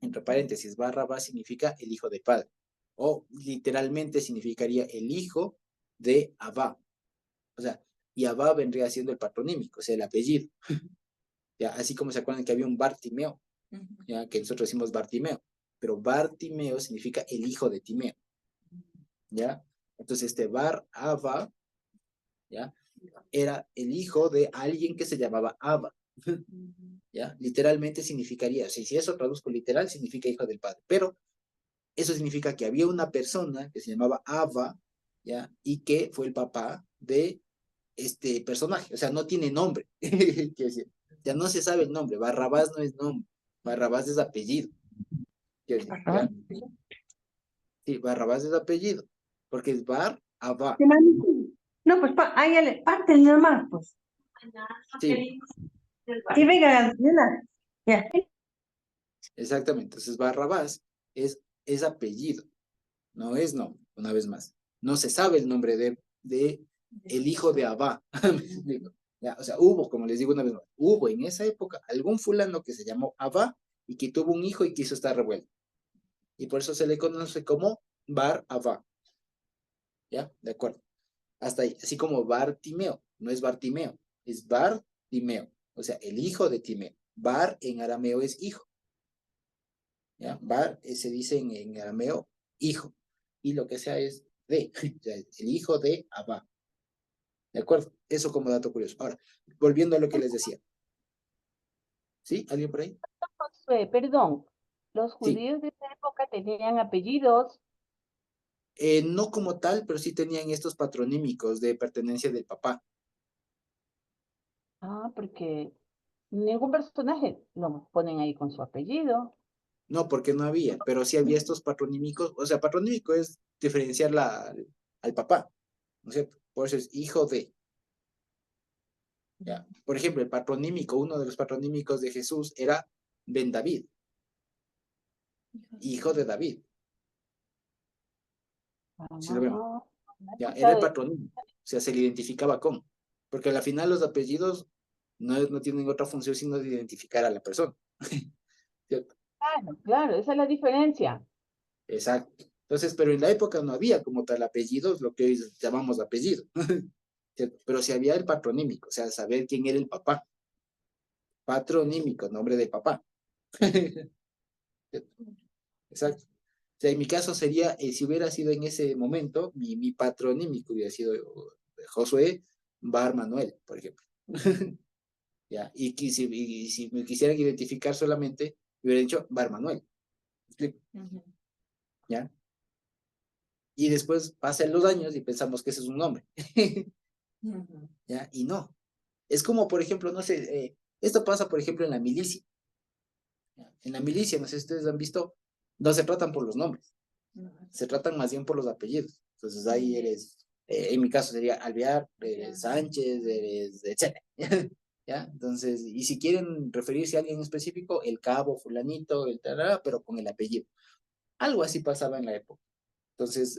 Speaker 1: entre paréntesis, Barrabás significa el hijo del padre, o literalmente significaría el hijo de Abba. O sea, y Abba vendría siendo el patronímico, o sea, el apellido. ¿Ya? Así como se acuerdan que había un Bartimeo, ¿ya? Que nosotros decimos Bartimeo, pero Bartimeo significa el hijo de Timeo. ¿Ya? Entonces este Bar Abba, ¿ya? Era el hijo de alguien que se llamaba Abba. ¿Ya? Literalmente significaría, si eso traduzco literal, significa hijo del padre, pero eso significa que había una persona que se llamaba Abba, ¿ya? Y que fue el papá de este personaje, o sea, no tiene nombre, decir, ya no se sabe el nombre, Barrabás no es nombre, Barrabás es apellido, decir, ¿ya? Sí, Barrabás es apellido, porque es Bar Abba.
Speaker 7: No, pues ahí le parte nada más, pues.
Speaker 1: Sí.
Speaker 7: Sí, venga, ya.
Speaker 1: Exactamente, entonces Barrabás es apellido, no es nombre, una vez más. No se sabe el nombre de el hijo de Abba. ¿Ya? O sea, hubo, como les digo una vez más, hubo en esa época algún fulano que se llamó Abba y que tuvo un hijo y quiso estar revuelto. Y por eso se le conoce como Bar Abba. ¿Ya? De acuerdo. Hasta ahí. Así como Bartimeo, no es Bartimeo, es Bartimeo. O sea, el hijo de Timeo. Bar en arameo es hijo. ¿Ya? Bar se dice en arameo hijo. Y lo que sea es de. O sea, el hijo de Abba. ¿De acuerdo? Eso como dato curioso. Ahora, volviendo a lo que les decía. ¿Sí? ¿Alguien por ahí?
Speaker 4: Josué, perdón, los
Speaker 1: Sí.
Speaker 4: judíos de esa época tenían apellidos.
Speaker 1: No como tal, pero sí tenían estos patronímicos de pertenencia del papá.
Speaker 4: Porque ningún personaje lo ponen ahí con su apellido.
Speaker 1: No, porque no había, pero sí había estos patronímicos. O sea, patronímico es diferenciar al papá, ¿no es cierto? Por eso es hijo de. ¿Ya? Por ejemplo, el patronímico, uno de los patronímicos de Jesús era Ben David, hijo de David. ¿Sí lo vemos?
Speaker 4: No he
Speaker 1: Ya, era el
Speaker 4: escuchado de-
Speaker 1: patronímico. O sea, se le identificaba con. Porque al final los apellidos no tienen otra función sino de identificar a la persona. ¿Cierto?
Speaker 4: Claro, claro, esa es la diferencia.
Speaker 1: Exacto. Entonces, pero en la época no había como tal apellidos, lo que hoy llamamos apellido. ¿Cierto? Pero sí había el patronímico, o sea, saber quién era el papá. Patronímico, nombre de papá. Exacto. O sea, en mi caso sería, si hubiera sido en ese momento, mi patronímico hubiera sido Josué Bar Manuel, por ejemplo. ¿Ya? Y si me quisieran identificar solamente, hubiera dicho Bar Manuel. ¿Me explico? ¿Ya? Y después pasan los años y pensamos que ese es un nombre. ¿Ya? Y no. Es como, por ejemplo, no sé, esto pasa, por ejemplo, en la milicia. ¿Ya? En la milicia, no sé si ustedes han visto, no se tratan por los nombres, se tratan más bien por los apellidos. Entonces ahí eres, en mi caso sería Alvear, eres Sánchez, eres, etcétera. ¿Ya? Entonces, y si quieren referirse a alguien específico, el cabo, fulanito, el tarara, pero con el apellido. Algo así pasaba en la época. Entonces,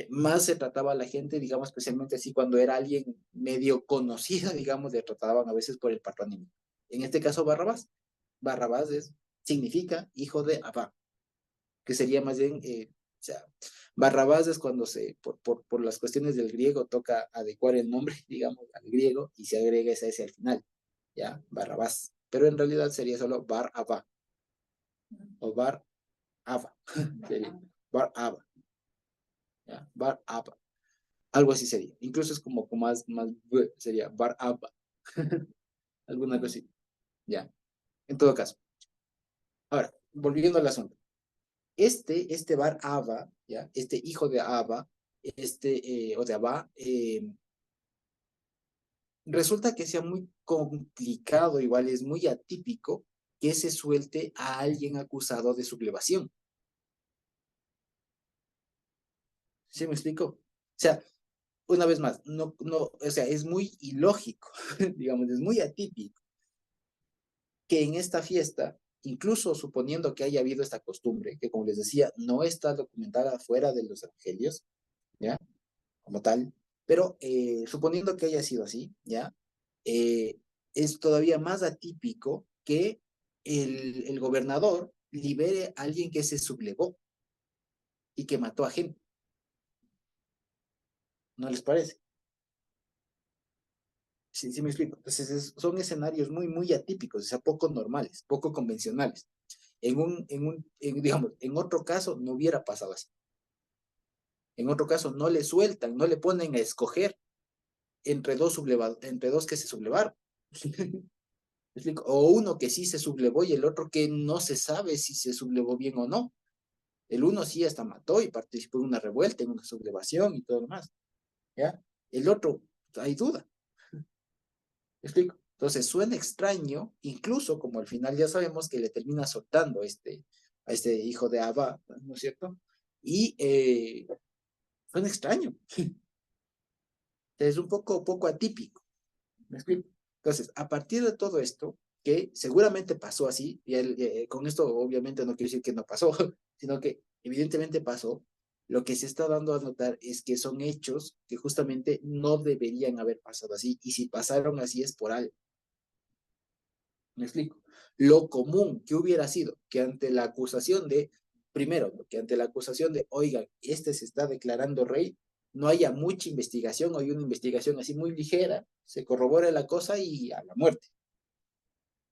Speaker 1: más se trataba a la gente, digamos, especialmente así cuando era alguien medio conocido, digamos, le trataban a veces por el patronímico. En este caso, Barrabás. Barrabás significa hijo de Abba, que sería más bien, o sea, Barrabás es cuando por las cuestiones del griego, toca adecuar el nombre, digamos, al griego y se agrega esa S al final, ¿ya? Barrabás. Pero en realidad sería solo Bar Abba o Bar Abba, sería Bar Abba, ¿ya? Bar Abba. Algo así sería. Incluso es como más sería Bar Abba. Alguna cosa así. Ya. En todo caso. Ahora, volviendo al asunto. Este Bar Abba, ¿ya? Este hijo de Abba, o de Abba, resulta que sea muy complicado, igual es muy atípico que se suelte a alguien acusado de sublevación. ¿Sí me explico? O sea, una vez más, o sea, es muy ilógico, digamos, es muy atípico que en esta fiesta, incluso suponiendo que haya habido esta costumbre, que como les decía, no está documentada fuera de los evangelios, ¿ya? Como tal, pero suponiendo que haya sido así, ¿ya? Es todavía más atípico que el gobernador libere a alguien que se sublevó y que mató a gente. ¿No les parece? Sí, sí me explico. Entonces son escenarios muy, muy atípicos, o sea, poco normales, poco convencionales. Digamos, en otro caso no hubiera pasado así. En otro caso no le sueltan, no le ponen a escoger entre dos que se sublevaron. ¿Me explico? O uno que sí se sublevó y el otro que no se sabe si se sublevó bien o no. El uno sí hasta mató y participó en una revuelta, en una sublevación y todo lo demás. ¿Ya? El otro, hay duda. ¿Me explico? Entonces suena extraño, incluso como al final ya sabemos que le termina soltando a este hijo de Abba, ¿no es cierto? Y suena extraño. Es un poco atípico. ¿Me explico? Entonces, a partir de todo esto, que seguramente pasó así, y con esto obviamente no quiero decir que no pasó, sino que evidentemente pasó, lo que se está dando a notar es que son hechos que justamente no deberían haber pasado así, y si pasaron así es por algo. ¿Me explico? Lo común que hubiera sido que ante la acusación de, primero, que ante la acusación de, oigan, este se está declarando rey, no haya mucha investigación o hay una investigación así muy ligera, se corrobora la cosa y a la muerte.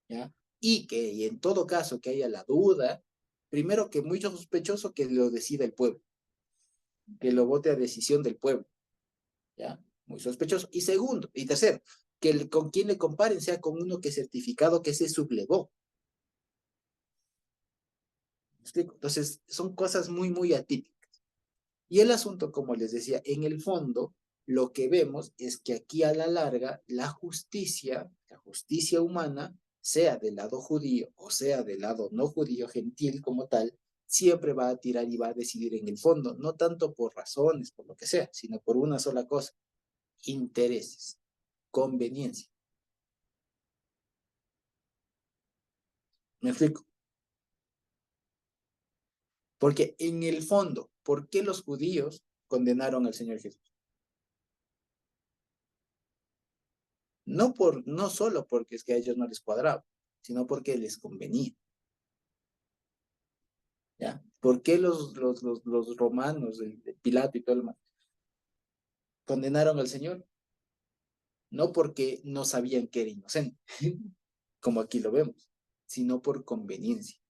Speaker 1: ¿Ya? Y en todo caso que haya la duda, primero que muy sospechoso que lo decida el pueblo, que lo vote a decisión del pueblo. ¿Ya? Muy sospechoso. Y segundo, y tercero, que con quien le comparen sea con uno que es certificado que se sublevó. ¿Me explico? Entonces, son cosas muy, muy atípicas. Y el asunto, como les decía, en el fondo, lo que vemos es que aquí a la larga, la justicia humana, sea del lado judío o sea del lado no judío, gentil como tal, siempre va a tirar y va a decidir en el fondo, no tanto por razones, por lo que sea, sino por una sola cosa, intereses, conveniencia. ¿Me explico? Porque en el fondo, ¿por qué los judíos condenaron al Señor Jesús? No solo porque es que a ellos no les cuadraba, sino porque les convenía. ¿Ya? ¿Por qué los romanos, el Pilato y todo lo demás, condenaron al Señor? No porque no sabían que era inocente, como aquí lo vemos, sino por conveniencia.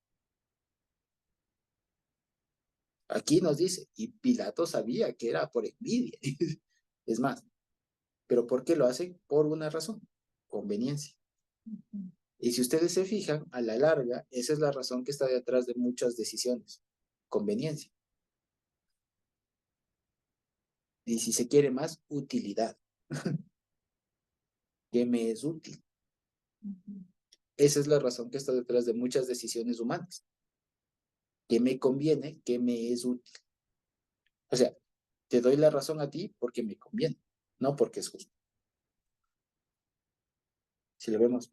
Speaker 1: Aquí nos dice, y Pilato sabía que era por envidia. Es más, ¿pero por qué lo hacen? Por una razón, conveniencia. Y si ustedes se fijan, a la larga, esa es la razón que está detrás de muchas decisiones, conveniencia. Y si se quiere más, utilidad. ¿Qué me es útil? Esa es la razón que está detrás de muchas decisiones humanas. ¿Qué me conviene? ¿Qué me es útil? O sea, te doy la razón a ti porque me conviene, no porque es justo. Si lo vemos.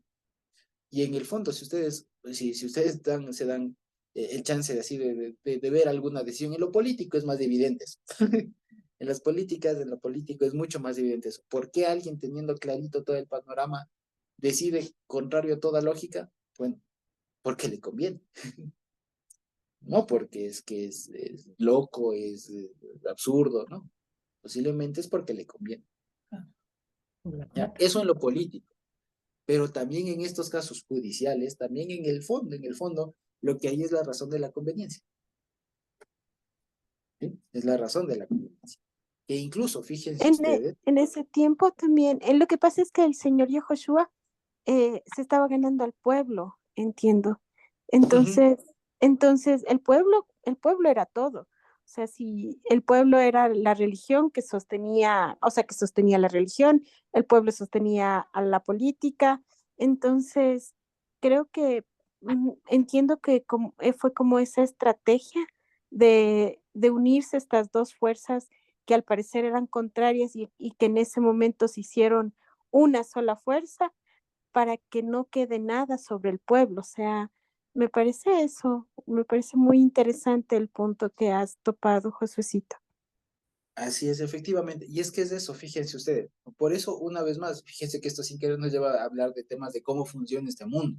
Speaker 1: Y en el fondo, si ustedes se dan el chance de así de ver alguna decisión, en lo político es más evidente eso. En las políticas, en lo político es mucho más evidente eso. ¿Por qué alguien teniendo clarito todo el panorama decide contrario a toda lógica? Bueno, porque le conviene. No porque es que es loco, es absurdo, ¿no? Posiblemente es porque le conviene. ¿Ya? Eso en lo político, pero también en estos casos judiciales, también en el fondo, lo que hay es la razón de la conveniencia. ¿Sí? Es la razón de la conveniencia. Que incluso, fíjense ustedes.
Speaker 6: En ese tiempo también, lo que pasa es que el señor Yehoshua se estaba ganando al pueblo, entiendo. Entonces, entonces el pueblo era todo. O sea, si el pueblo era la religión que sostenía, o sea, que sostenía la religión, el pueblo sostenía a la política. Entonces, creo que entiendo que fue como esa estrategia de unirse estas dos fuerzas que al parecer eran contrarias y que en ese momento se hicieron una sola fuerza para que no quede nada sobre el pueblo. O sea, me parece eso, me parece muy interesante el punto que has topado, Josuecito.
Speaker 1: Así es, efectivamente. Y es que es eso, fíjense ustedes. Por eso, una vez más, fíjense que esto sin querer nos lleva a hablar de temas de cómo funciona este mundo,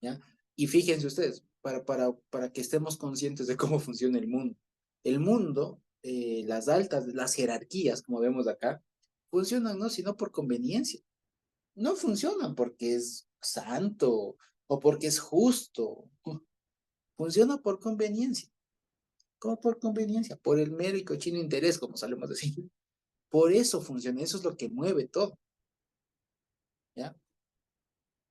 Speaker 1: ¿ya? Y fíjense ustedes, para que estemos conscientes de cómo funciona el mundo. El mundo, las jerarquías, como vemos acá, funcionan no sino por conveniencia. No funcionan porque es santo o porque es justo. Funciona por conveniencia. ¿Cómo por conveniencia? Por el mero y cochino interés, como solemos decir. Por eso funciona, eso es lo que mueve todo, ¿ya?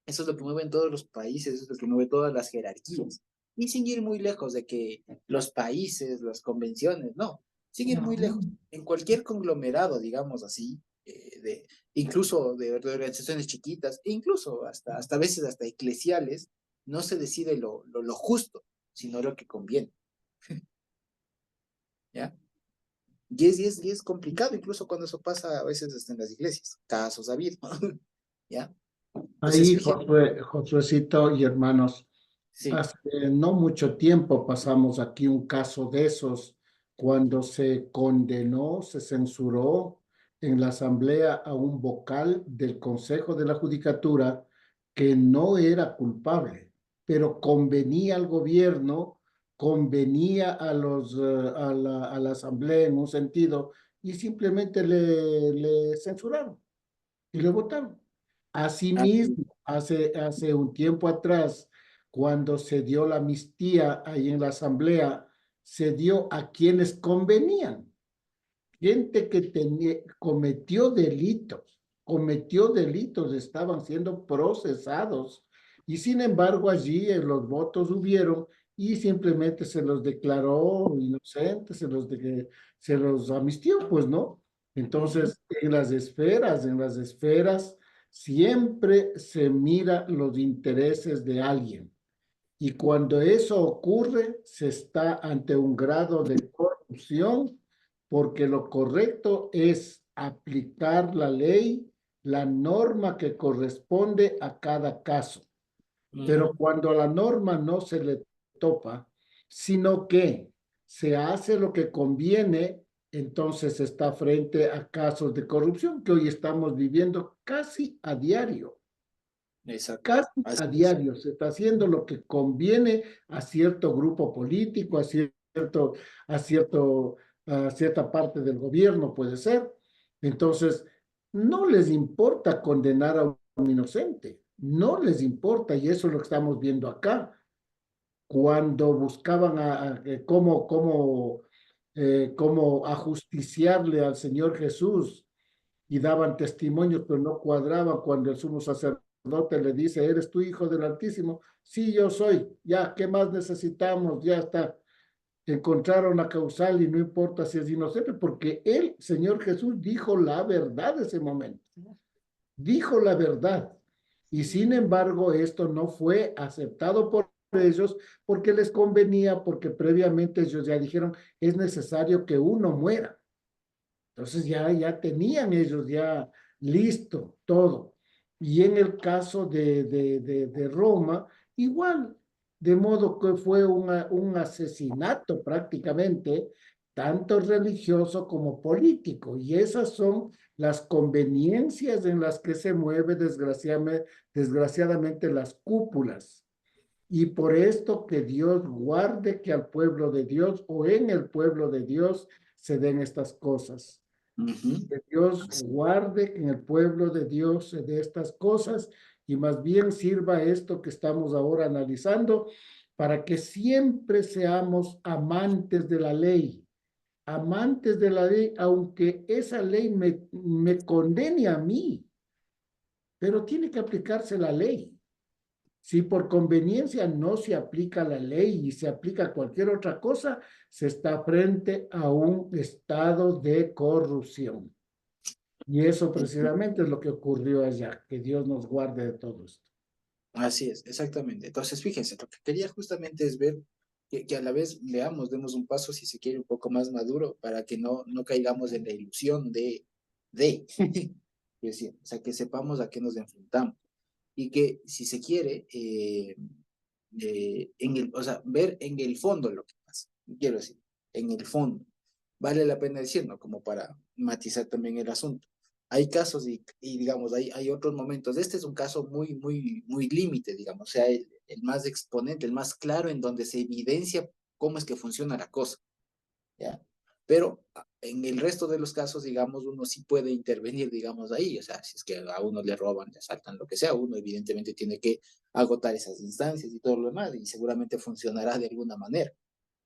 Speaker 1: Eso es lo que mueve en todos los países, eso es lo que mueve todas las jerarquías. Y sin ir muy lejos de que los países, las convenciones, no, sin ir muy lejos. En cualquier conglomerado, digamos así, incluso de organizaciones chiquitas, e incluso hasta a veces hasta eclesiales, no se decide lo justo, sino lo que conviene, ¿ya? Y es complicado, incluso cuando eso pasa a veces hasta en las iglesias, casos habido, ¿ya? Entonces,
Speaker 3: Ahí,
Speaker 1: fíjense,
Speaker 3: Josuecito y hermanos,
Speaker 1: sí.
Speaker 3: hace no mucho tiempo pasamos aquí un caso de esos cuando se condenó, se censuró en la asamblea a un vocal del Consejo de la Judicatura que no era culpable, pero convenía al gobierno, convenía a la asamblea en un sentido y simplemente le censuraron y lo votaron.
Speaker 1: Ah,
Speaker 3: Asimismo, hace un tiempo atrás, cuando se dio la amnistía ahí en la asamblea, se dio a quienes convenían, gente que cometió delitos, estaban siendo procesados y sin embargo allí los votos hubieron y simplemente se los declaró inocentes, se los amnistió, pues, ¿no? Entonces, en las esferas, siempre se mira los intereses de alguien. Y cuando eso ocurre, se está ante un grado de corrupción, porque lo correcto es aplicar la ley, la norma que corresponde a cada caso. Pero cuando a la norma no se le topa, sino que se hace lo que conviene, entonces está frente a casos de corrupción que hoy estamos viviendo casi a diario.
Speaker 1: exacto,
Speaker 3: Casi
Speaker 1: así
Speaker 3: a
Speaker 1: es.
Speaker 3: diario se está haciendo lo que conviene a cierto grupo político, a cierto, a cierta parte del gobierno, puede ser. Entonces, no les importa condenar a un inocente, no les importa, y eso es lo que estamos viendo acá. Cuando buscaban cómo ajusticiarle al Señor Jesús, y daban testimonios, pero no cuadraban cuando el sumo sacerdote le dice, ¿eres tú hijo del Altísimo? Sí, yo soy. Ya, ¿qué más necesitamos? Ya está. Encontraron la causal y no importa si es inocente, porque el Señor Jesús dijo la verdad en ese momento. Dijo la verdad. Y sin embargo, esto no fue aceptado por ellos porque les convenía, porque previamente ellos ya dijeron, es necesario que uno muera. Entonces ya tenían ellos ya listo todo. Y en el caso de Roma, igual, de modo que fue un asesinato prácticamente, tanto religioso como político. Y esas son las conveniencias en las que se mueve desgraciadamente las cúpulas. Y por esto que Dios guarde que al pueblo de Dios o en el pueblo de Dios se den estas cosas. Que Dios guarde que en el pueblo de Dios se den estas cosas y más bien sirva esto que estamos ahora analizando para que siempre seamos amantes de la ley, aunque esa ley me condene a mí, pero tiene que aplicarse la ley. Si por conveniencia no se aplica la ley y se aplica cualquier otra cosa, se está frente a un estado de corrupción. Y eso precisamente es lo que ocurrió allá. Que Dios nos guarde de todo esto.
Speaker 1: Así es, exactamente. Entonces, fíjense, lo que quería justamente es ver que a la vez veamos, demos un paso, si se quiere, un poco más maduro, para que no caigamos en la ilusión de, es decir, o sea, que sepamos a qué nos enfrentamos. y que si se quiere, o sea, ver en el fondo lo que pasa. Quiero decir, en el fondo. Vale la pena decir, ¿no? Como para matizar también el asunto. Hay casos y digamos, hay otros momentos. Este es un caso muy límite, digamos, o sea, el más exponente, el más claro en donde se evidencia cómo es que funciona la cosa, ¿ya? Pero en el resto de los casos, digamos, uno sí puede intervenir, digamos, ahí, o sea, si es que a uno le roban, le asaltan, lo que sea, uno evidentemente tiene que agotar esas instancias y todo lo demás, y seguramente funcionará de alguna manera,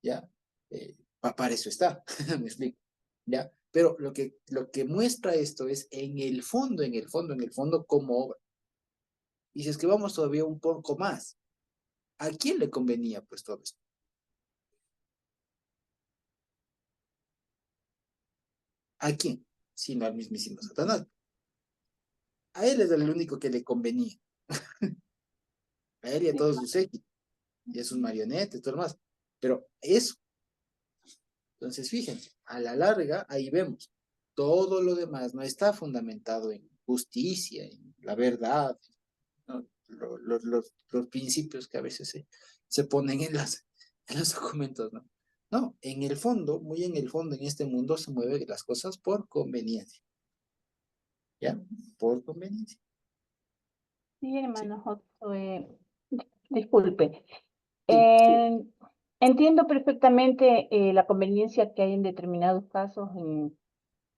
Speaker 1: ¿ya? Para eso está, me explico, ¿ya? Pero lo que muestra esto es en el fondo, cómo obra. Y si es que vamos todavía un poco más, ¿a quién le convenía pues todo esto? ¿A quién? Sino al mismísimo Satanás. A él es el único que le convenía, a él y a todos sus séquitos, y a sus marionetas, todo lo más. Pero eso, entonces fíjense, a la larga ahí vemos, todo lo demás no está fundamentado en justicia, en la verdad, ¿no? Los principios que a veces se ponen en los documentos, ¿no? No, en el fondo, muy en el fondo, en este mundo se mueven las cosas por conveniencia, ¿ya? Por conveniencia,
Speaker 4: Sí,
Speaker 1: ¿sí?
Speaker 4: hermano Josué, disculpe.
Speaker 1: Sí,
Speaker 4: Eh, entiendo perfectamente la conveniencia que hay en determinados casos en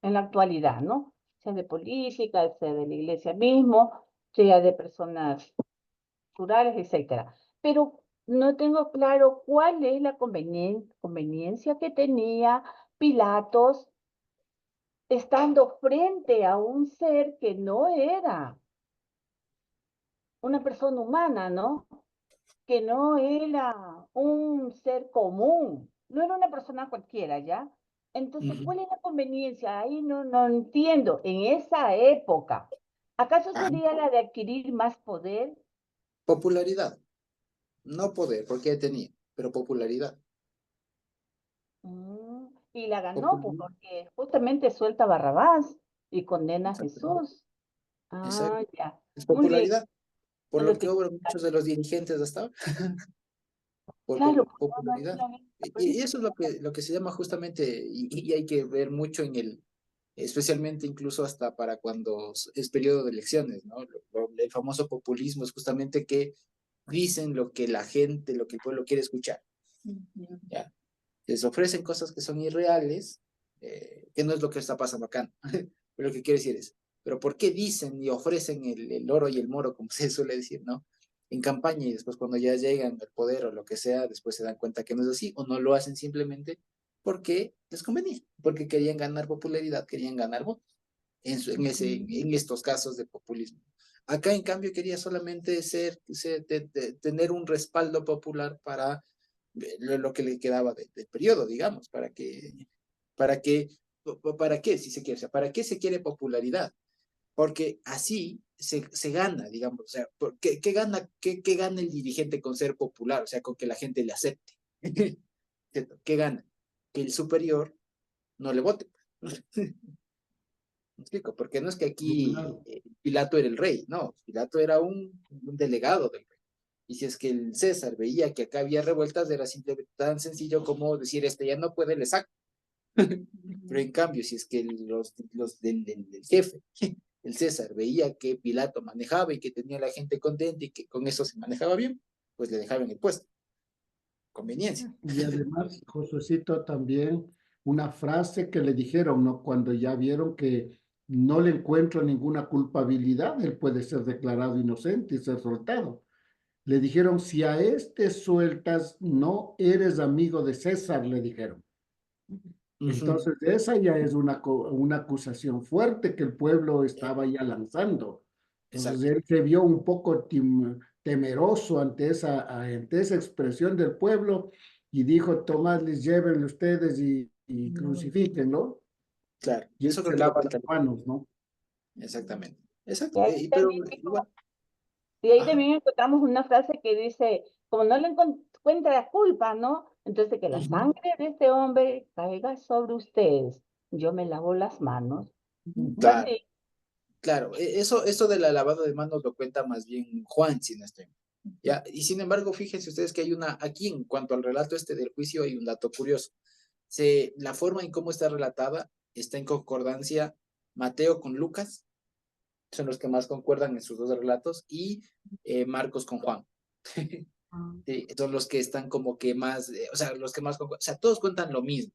Speaker 4: la actualidad, ¿no? Sea de política, sea de la iglesia mismo, sea de personas rurales, etcétera. Pero no tengo claro cuál es la conveniencia que tenía Pilatos estando frente a un ser que no era una persona humana, ¿no? Que no era un ser común, no era una persona cualquiera, ¿ya? Entonces,
Speaker 1: ujú.
Speaker 4: ¿cuál es la conveniencia? Ahí no entiendo. En esa época, ¿acaso
Speaker 1: Ah,
Speaker 4: sería la de adquirir más poder?
Speaker 1: popularidad, no poder, porque ya tenía, pero popularidad.
Speaker 4: Y la ganó, pues,
Speaker 1: Popularidad,
Speaker 4: porque justamente suelta a Barrabás y condena a
Speaker 1: exactamente,
Speaker 4: Jesús.
Speaker 1: exacto.
Speaker 4: Ah, ya.
Speaker 1: Es
Speaker 4: Muy bien.
Speaker 1: popularidad, por
Speaker 4: No lo
Speaker 1: lo que
Speaker 4: tenía
Speaker 1: obran
Speaker 4: claro.
Speaker 1: muchos de los dirigentes hasta ahora, por
Speaker 4: Claro, no
Speaker 1: popularidad.
Speaker 4: lo había
Speaker 1: Y eso es lo que se llama justamente, y hay que ver mucho especialmente incluso hasta para cuando es periodo de elecciones, ¿no? El famoso populismo es justamente que dicen lo que la gente, lo que el pueblo quiere escuchar, ¿ya? Les ofrecen cosas que son irreales, que no es lo que está pasando acá, ¿no? Pero lo que quiero decir es, pero ¿por qué dicen y ofrecen el oro y el moro, como se suele decir, ¿no? En campaña y después cuando ya llegan al poder o lo que sea, después se dan cuenta que no es así o no lo hacen simplemente porque les convenía, porque querían ganar popularidad, querían ganar votos en estos casos de populismo. Acá, en cambio, quería solamente tener un respaldo popular para lo que le quedaba del periodo, digamos, para que, para qué, si se quiere, o sea, para qué se quiere popularidad, porque así se gana, digamos, o sea, qué gana el dirigente con ser popular? O sea, con que la gente le acepte. ¿Qué gana? Que el superior no le vote. ¿Me explico? Porque no es que aquí
Speaker 3: Claro.
Speaker 1: Pilato era el rey, no, Pilato era un delegado del rey. Y si es que el César veía que acá había revueltas, era simplemente tan sencillo como decir, este ya no puede, le saco. Pero en cambio, si es que los del jefe, el César, veía que Pilato manejaba y que tenía a la gente contenta y que con eso se manejaba bien, pues le dejaban el puesto. Conveniencia.
Speaker 3: Y además, Josuecito, también una frase que le dijeron, ¿no? Cuando ya vieron que no le encuentro ninguna culpabilidad, él puede ser declarado inocente y ser soltado. Le dijeron, si a este sueltas, no eres amigo de César, le dijeron.
Speaker 1: Ujú.
Speaker 3: Entonces, esa ya es una acusación fuerte que el pueblo
Speaker 1: Eh,
Speaker 3: estaba ya lanzando. Entonces,
Speaker 1: Exacto.
Speaker 3: él se vio un poco temeroso ante esa expresión del pueblo y dijo, tomadles, llévenle ustedes y crucifíquenlo.
Speaker 1: Claro.
Speaker 3: Y él
Speaker 1: Eso creo
Speaker 3: se
Speaker 1: que lo
Speaker 3: lava
Speaker 1: cuenta.
Speaker 3: las manos, ¿no?
Speaker 1: Exactamente. Exacto.
Speaker 4: Y ahí
Speaker 1: Pero
Speaker 4: también
Speaker 1: igual.
Speaker 4: Y ahí
Speaker 1: Ajá.
Speaker 4: también encontramos una frase que dice, como no le encuentra la culpa, ¿no? Entonces que la
Speaker 1: Ujú.
Speaker 4: sangre de este hombre caiga sobre ustedes. Yo me lavo las manos.
Speaker 3: Ujú.
Speaker 4: Fue
Speaker 1: Claro,
Speaker 4: así.
Speaker 1: Claro, eso de la lavada de manos lo cuenta más bien Juan, si no estoy mal. ¿Ya? Y sin embargo, fíjense ustedes que hay aquí en cuanto al relato este del juicio hay un dato curioso. La forma en cómo está relatada está en concordancia Mateo con Lucas, son los que más concuerdan en sus dos relatos, y Marcos con Juan. Sí, son los que están como que más, o sea, los que más concuerdan, o sea, todos cuentan lo mismo,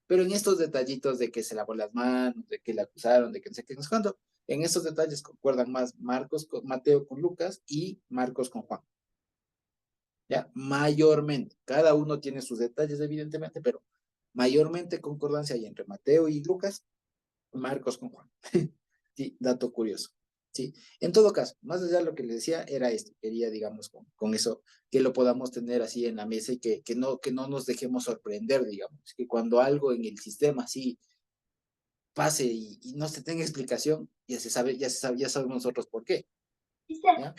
Speaker 1: pero en estos detallitos de que se lavó las manos, de que le acusaron, de que no sé qué, no sé cuánto, en estos detalles concuerdan más Mateo con Lucas y Marcos con Juan. ¿Ya? Mayormente, cada uno tiene sus detalles evidentemente, pero mayormente concordancia hay entre Mateo y Lucas, Marcos con Juan. Sí, dato curioso. Sí, en todo caso, más allá de lo que les decía, era esto, quería, digamos, con eso, que lo podamos tener así en la mesa y que no nos dejemos sorprender, digamos, que cuando algo en el sistema así pase y no se tenga explicación, ya sabemos nosotros por qué, ¿ya?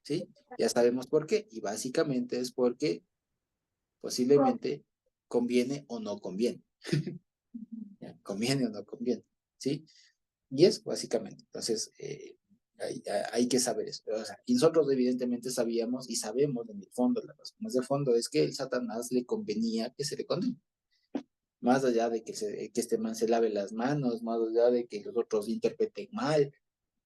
Speaker 1: ¿Sí? Ya sabemos por qué, y básicamente es porque posiblemente conviene o no conviene. ¿Ya? Conviene o no conviene, ¿sí? Y es básicamente, entonces, hay que saber eso. O sea, y nosotros evidentemente sabíamos y sabemos en el fondo, las razones de fondo es que el Satanás le convenía que se le condene. Más allá de que este man se lave las manos, más allá de que los otros interpreten mal,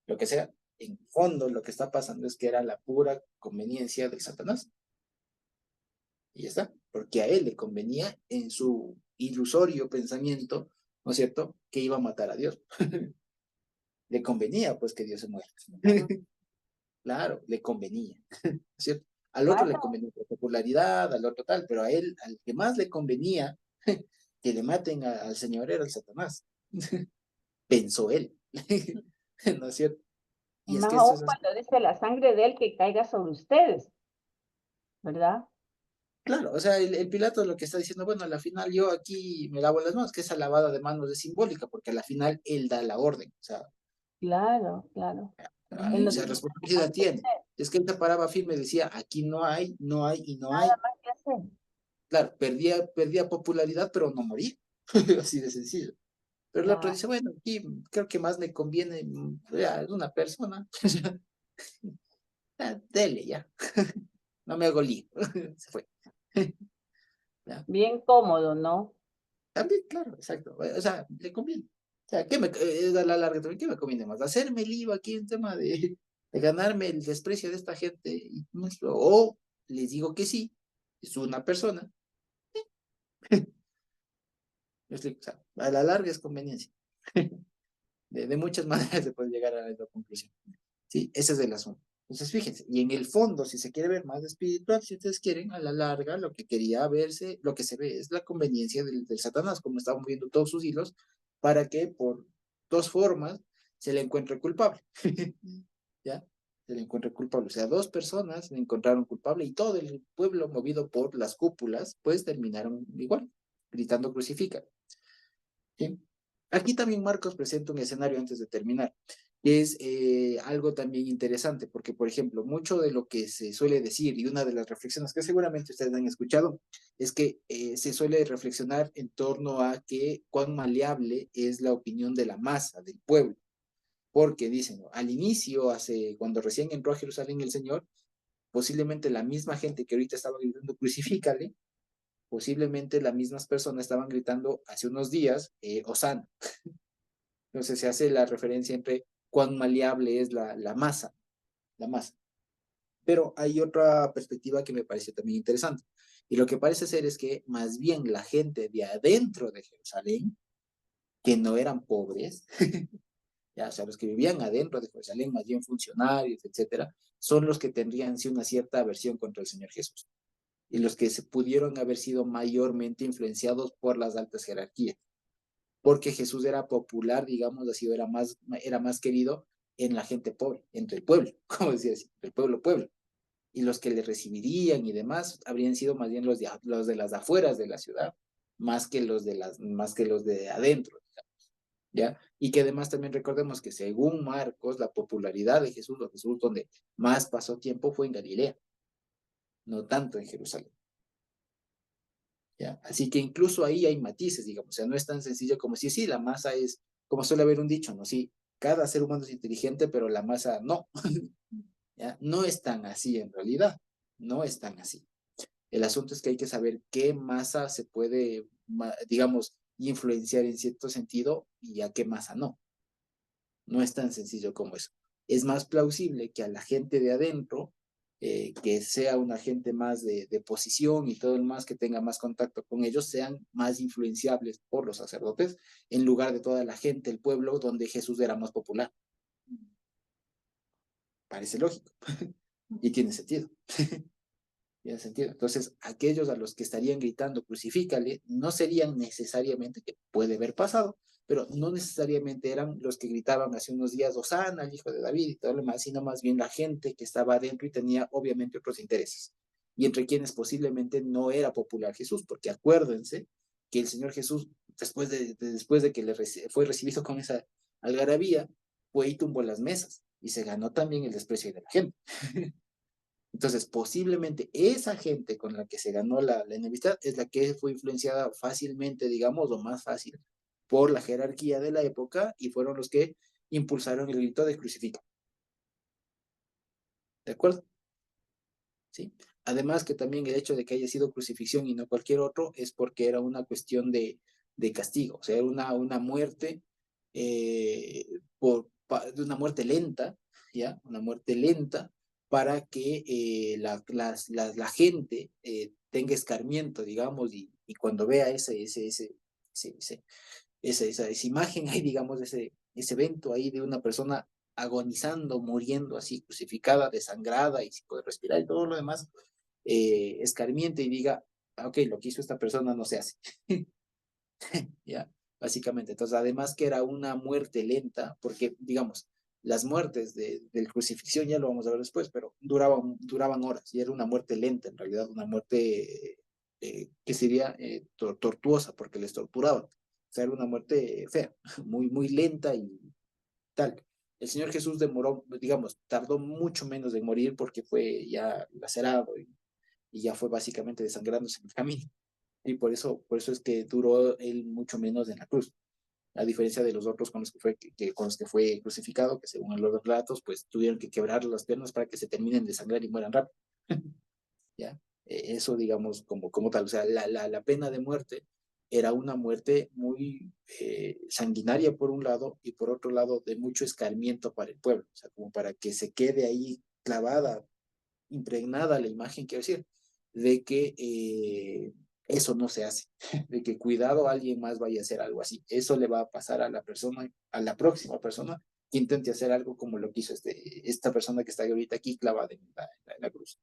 Speaker 1: lo que sea, en fondo lo que está pasando es que era la pura conveniencia del Satanás. Y ya está, porque a él le convenía en su ilusorio pensamiento, ¿no es cierto?, que iba a matar a Dios. Le convenía pues que Dios se muera. Claro, le convenía, ¿no es cierto? Al otro le
Speaker 4: Claro,
Speaker 1: convenía la popularidad, al otro tal, pero a él, al que más le convenía que le maten al Señor era el Satanás. Pensó él, ¿no es cierto?
Speaker 4: y
Speaker 1: Y es
Speaker 4: más
Speaker 1: que eso
Speaker 4: aún
Speaker 1: es así.
Speaker 4: cuando dice la sangre de él que caiga sobre ustedes, ¿verdad?
Speaker 1: Claro, o sea, el Pilato lo que está diciendo, bueno, a la final yo aquí me lavo las manos, que esa lavada de manos es simbólica, porque a la final él da la orden, o sea,
Speaker 4: Claro, claro. Él
Speaker 1: o
Speaker 4: no
Speaker 1: sea,
Speaker 4: tiene
Speaker 1: responsabilidad tiene. Es que él se paraba firme, decía, aquí no hay, no hay y no
Speaker 4: nada
Speaker 1: hay.
Speaker 4: más que hacer.
Speaker 1: Claro, perdía popularidad, pero no moría. Así de sencillo. Pero el otro
Speaker 4: Claro.
Speaker 1: dice, bueno, aquí creo que más me conviene ya, una persona. Dele ya. No me hago lío. Se fue. Ya.
Speaker 4: Bien cómodo, ¿no?
Speaker 1: También, claro, exacto. O sea, le conviene. O sea, a la larga también, ¿qué me conviene más? Hacerme lío aquí en tema de ganarme el desprecio de esta gente. O les digo que sí, es una persona. O sea, a la larga es conveniencia. De muchas maneras se puede llegar a esa conclusión. Sí, ese es el asunto. Entonces, fíjense, y en el fondo, si se quiere ver más espiritual, si ustedes quieren, a la larga, lo que quería verse, lo que se ve es la conveniencia del Satanás, como estamos viendo todos sus hilos, para que por dos formas se le encuentre culpable. ¿Ya? Se le encuentre culpable. O sea, dos personas le encontraron culpable y todo el pueblo, movido por las cúpulas, pues terminaron igual, gritando crucifica. ¿Sí? Aquí también Marcos presenta un escenario antes de terminar, que es algo también interesante, porque, por ejemplo, mucho de lo que se suele decir y una de las reflexiones que seguramente ustedes han escuchado es que se suele reflexionar en torno a que cuán maleable es la opinión de la masa, del pueblo, porque dicen, ¿no? Al inicio, cuando recién entró a Jerusalén el Señor, posiblemente la misma gente que ahorita estaba gritando crucifícale, posiblemente las mismas personas estaban gritando hace unos días, Osana. Entonces se hace la referencia entre cuán maleable es la masa, la masa. Pero hay otra perspectiva que me parece también interesante. Y lo que parece ser es que más bien la gente de adentro de Jerusalén, que no eran pobres, ya, o sea, los que vivían adentro de Jerusalén, más bien funcionarios, etcétera, son los que tendrían sí una cierta aversión contra el Señor Jesús. Y los que se pudieron haber sido mayormente influenciados por las altas jerarquías. Porque Jesús era popular, digamos así, era más querido en la gente pobre, entre el pueblo, como decía así, el pueblo. Y los que le recibirían y demás habrían sido más bien los de las afueras de la ciudad, más que los de adentro, digamos, ¿ya? Y que además también recordemos que según Marcos, la popularidad de Jesús, o Jesús donde más pasó tiempo fue en Galilea, no tanto en Jerusalén. ¿Ya? Así que incluso ahí hay matices, digamos, o sea, no es tan sencillo como si sí, la masa es, como suele haber un dicho, ¿no? Sí, cada ser humano es inteligente, pero la masa no. ¿Ya? No es tan así en realidad, no es tan así. El asunto es que hay que saber qué masa se puede, digamos, influenciar en cierto sentido y a qué masa no. No es tan sencillo como eso. Es más plausible que a la gente de adentro, que sea una gente más de posición y todo el más que tenga más contacto con ellos, sean más influenciables por los sacerdotes, en lugar de toda la gente, el pueblo, donde Jesús era más popular. Parece lógico y tiene sentido. Tiene sentido. Entonces, aquellos a los que estarían gritando crucifícale no serían necesariamente, que puede haber pasado, pero no necesariamente eran los que gritaban hace unos días Hosana, el hijo de David y todo lo demás, sino más bien la gente que estaba adentro y tenía obviamente otros intereses. Y entre quienes posiblemente no era popular Jesús, porque acuérdense que el Señor Jesús, después de que fue recibido con esa algarabía, fue y tumbó las mesas y se ganó también el desprecio de la gente. Entonces, posiblemente esa gente con la que se ganó la enemistad es la que fue influenciada fácilmente, digamos, o más fácil, por la jerarquía de la época y fueron los que impulsaron el grito de crucifica. ¿De acuerdo? ¿Sí? Además que también el hecho de que haya sido crucifixión y no cualquier otro es porque era una cuestión de castigo, o sea, era una muerte, de una muerte lenta, ¿ya? Una muerte lenta para que la gente tenga escarmiento, digamos, y cuando vea esa imagen ahí, digamos, ese evento ahí de una persona agonizando, muriendo así, crucificada, desangrada y sin poder respirar y todo lo demás, escarmiente y diga, ok, lo que hizo esta persona no se hace. Ya, básicamente. Entonces, además que era una muerte lenta, porque, digamos, las muertes del crucifixión, ya lo vamos a ver después, pero duraban horas y era una muerte lenta, en realidad, una muerte que sería tortuosa, porque les torturaban. O sea, era una muerte fea, muy lenta y tal. El Señor Jesús demoró, digamos, tardó mucho menos en morir porque fue ya lacerado y ya fue básicamente desangrándose en el camino. Y por eso es que duró él mucho menos en la cruz. A diferencia de los otros con los con los que fue crucificado, que según los relatos, pues tuvieron que quebrar las piernas para que se terminen de sangrar y mueran rápido. ¿Ya? Eso, digamos, como tal. O sea, la pena de muerte era una muerte muy sanguinaria por un lado y por otro lado de mucho escarmiento para el pueblo. O sea, como para que se quede ahí clavada, impregnada la imagen, quiero decir, de que eso no se hace, de que cuidado alguien más vaya a hacer algo así. Eso le va a pasar a la persona, a la próxima persona que intente hacer algo como lo que hizo esta persona que está ahorita aquí clavada en la cruz,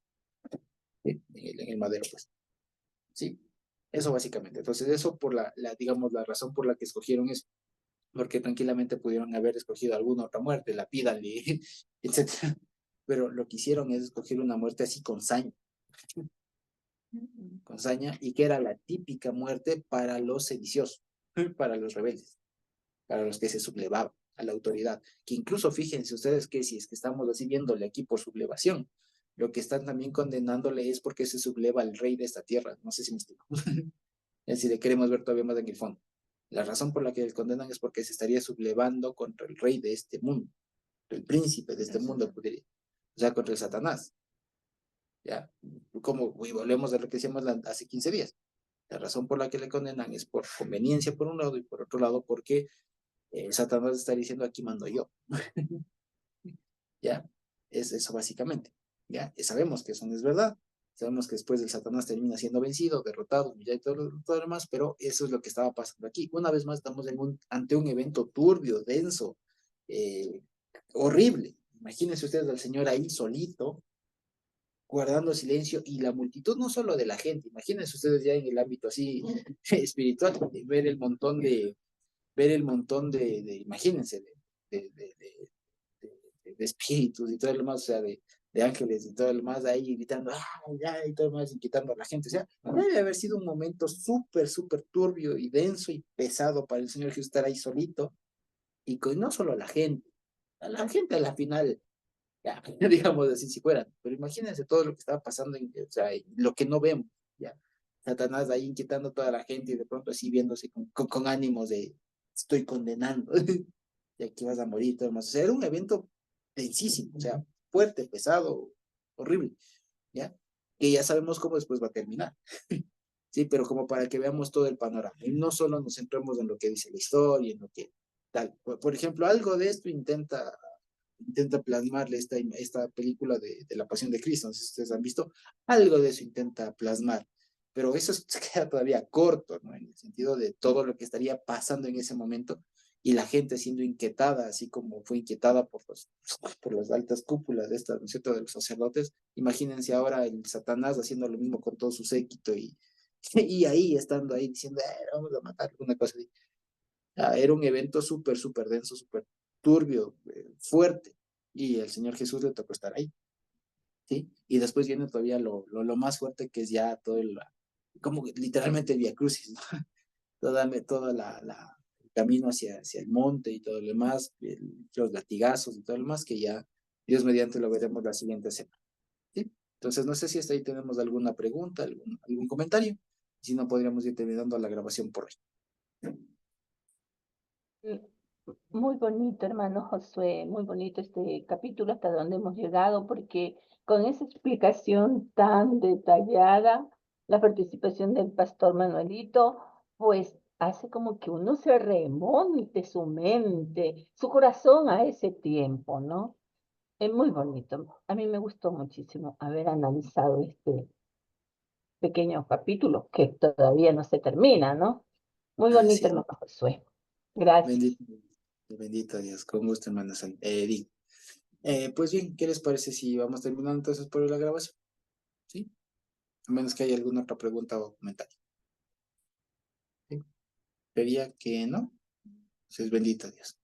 Speaker 1: en el madero, pues. Sí, eso básicamente. Entonces, eso por digamos, la razón por la que escogieron eso, porque tranquilamente pudieron haber escogido alguna otra muerte, la pídale, etcétera. Pero lo que hicieron es escoger una muerte así con saña, y que era la típica muerte para los sediciosos, para los rebeldes, para los que se sublevaban a la autoridad, que incluso fíjense ustedes que si es que estamos así viéndole aquí por sublevación, lo que están también condenándole es porque se subleva al rey de esta tierra, no sé si me explico, es decir, le queremos ver todavía más en el fondo. La razón por la que les condenan es porque se estaría sublevando contra el rey de este mundo, el príncipe de este mundo, podría, o sea, contra el Satanás. ¿Ya? Como volvemos a lo que decíamos hace 15 días. La razón por la que le condenan es por conveniencia por un lado y por otro lado porque Satanás está diciendo aquí mando yo. ¿Ya? Es eso básicamente. ¿Ya? Y sabemos que eso no es verdad. Sabemos que después el Satanás termina siendo vencido, derrotado, y todo lo demás, pero eso es lo que estaba pasando aquí. Una vez más estamos ante un evento turbio, denso, horrible. Imagínense ustedes al Señor ahí solito, guardando silencio y la multitud, no solo de la gente, imagínense ustedes ya en el ámbito así espiritual, ver el montón imagínense, de espíritus y todo lo más, o sea, de ángeles y todo lo más ahí gritando, ya, y todo lo más, y quitando a la gente, o sea, debe haber sido un momento súper turbio y denso y pesado para el Señor Jesús estar ahí solito, y con no solo a la gente a la final, ya, digamos así si fueran, pero imagínense todo lo que estaba pasando, o sea, lo que no vemos, ya, Satanás ahí inquietando a toda la gente y de pronto así viéndose con ánimos de estoy condenando, y aquí vas a morir y todo demás. O sea, era un evento densísimo, o sea, fuerte, pesado, horrible, ¿ya? Que ya sabemos cómo después va a terminar. Sí, pero como para que veamos todo el panorama. Y no solo nos centremos en lo que dice la historia, en lo que tal. Por ejemplo, algo de esto intenta plasmarle esta película de la Pasión de Cristo, no sé si ustedes han visto, algo de eso intenta plasmar, pero eso se queda todavía corto, ¿no? En el sentido de todo lo que estaría pasando en ese momento y la gente siendo inquietada, así como fue inquietada por las altas cúpulas de esta, ¿no es cierto?, de los sacerdotes. Imagínense ahora el Satanás haciendo lo mismo con todo su séquito y ahí, estando ahí diciendo, vamos a matar, una cosa así. Era un evento súper, súper denso, súper turbio, fuerte, y el Señor Jesús le tocó estar ahí, ¿sí? Y después viene todavía lo más fuerte, que es ya todo como literalmente el Vía Crucis, ¿no? El camino hacia el monte y todo lo demás, los latigazos y todo lo demás, que ya Dios mediante lo veremos la siguiente semana, ¿sí? Entonces, no sé si hasta ahí tenemos alguna pregunta, algún comentario, si no podríamos ir terminando la grabación por hoy.
Speaker 4: Mm, Muy bonito, hermano Josué, muy bonito este capítulo hasta donde hemos llegado, porque con esa explicación tan detallada, la participación del pastor Manuelito, pues hace como que uno se remonte su mente, su corazón a ese tiempo, ¿no? Es muy bonito. A mí me gustó muchísimo haber analizado este pequeño capítulo que todavía no se termina, ¿no? Muy bonito,
Speaker 1: Así,
Speaker 4: hermano Josué. Gracias.
Speaker 1: bendito, bendito Dios, con gusto, hermana Edith. Pues bien, ¿qué les parece si vamos terminando entonces por hoy la grabación? ¿Sí? A menos que haya alguna otra pregunta o comentario. ¿Sí? Sería que no. Entonces, bendito Dios.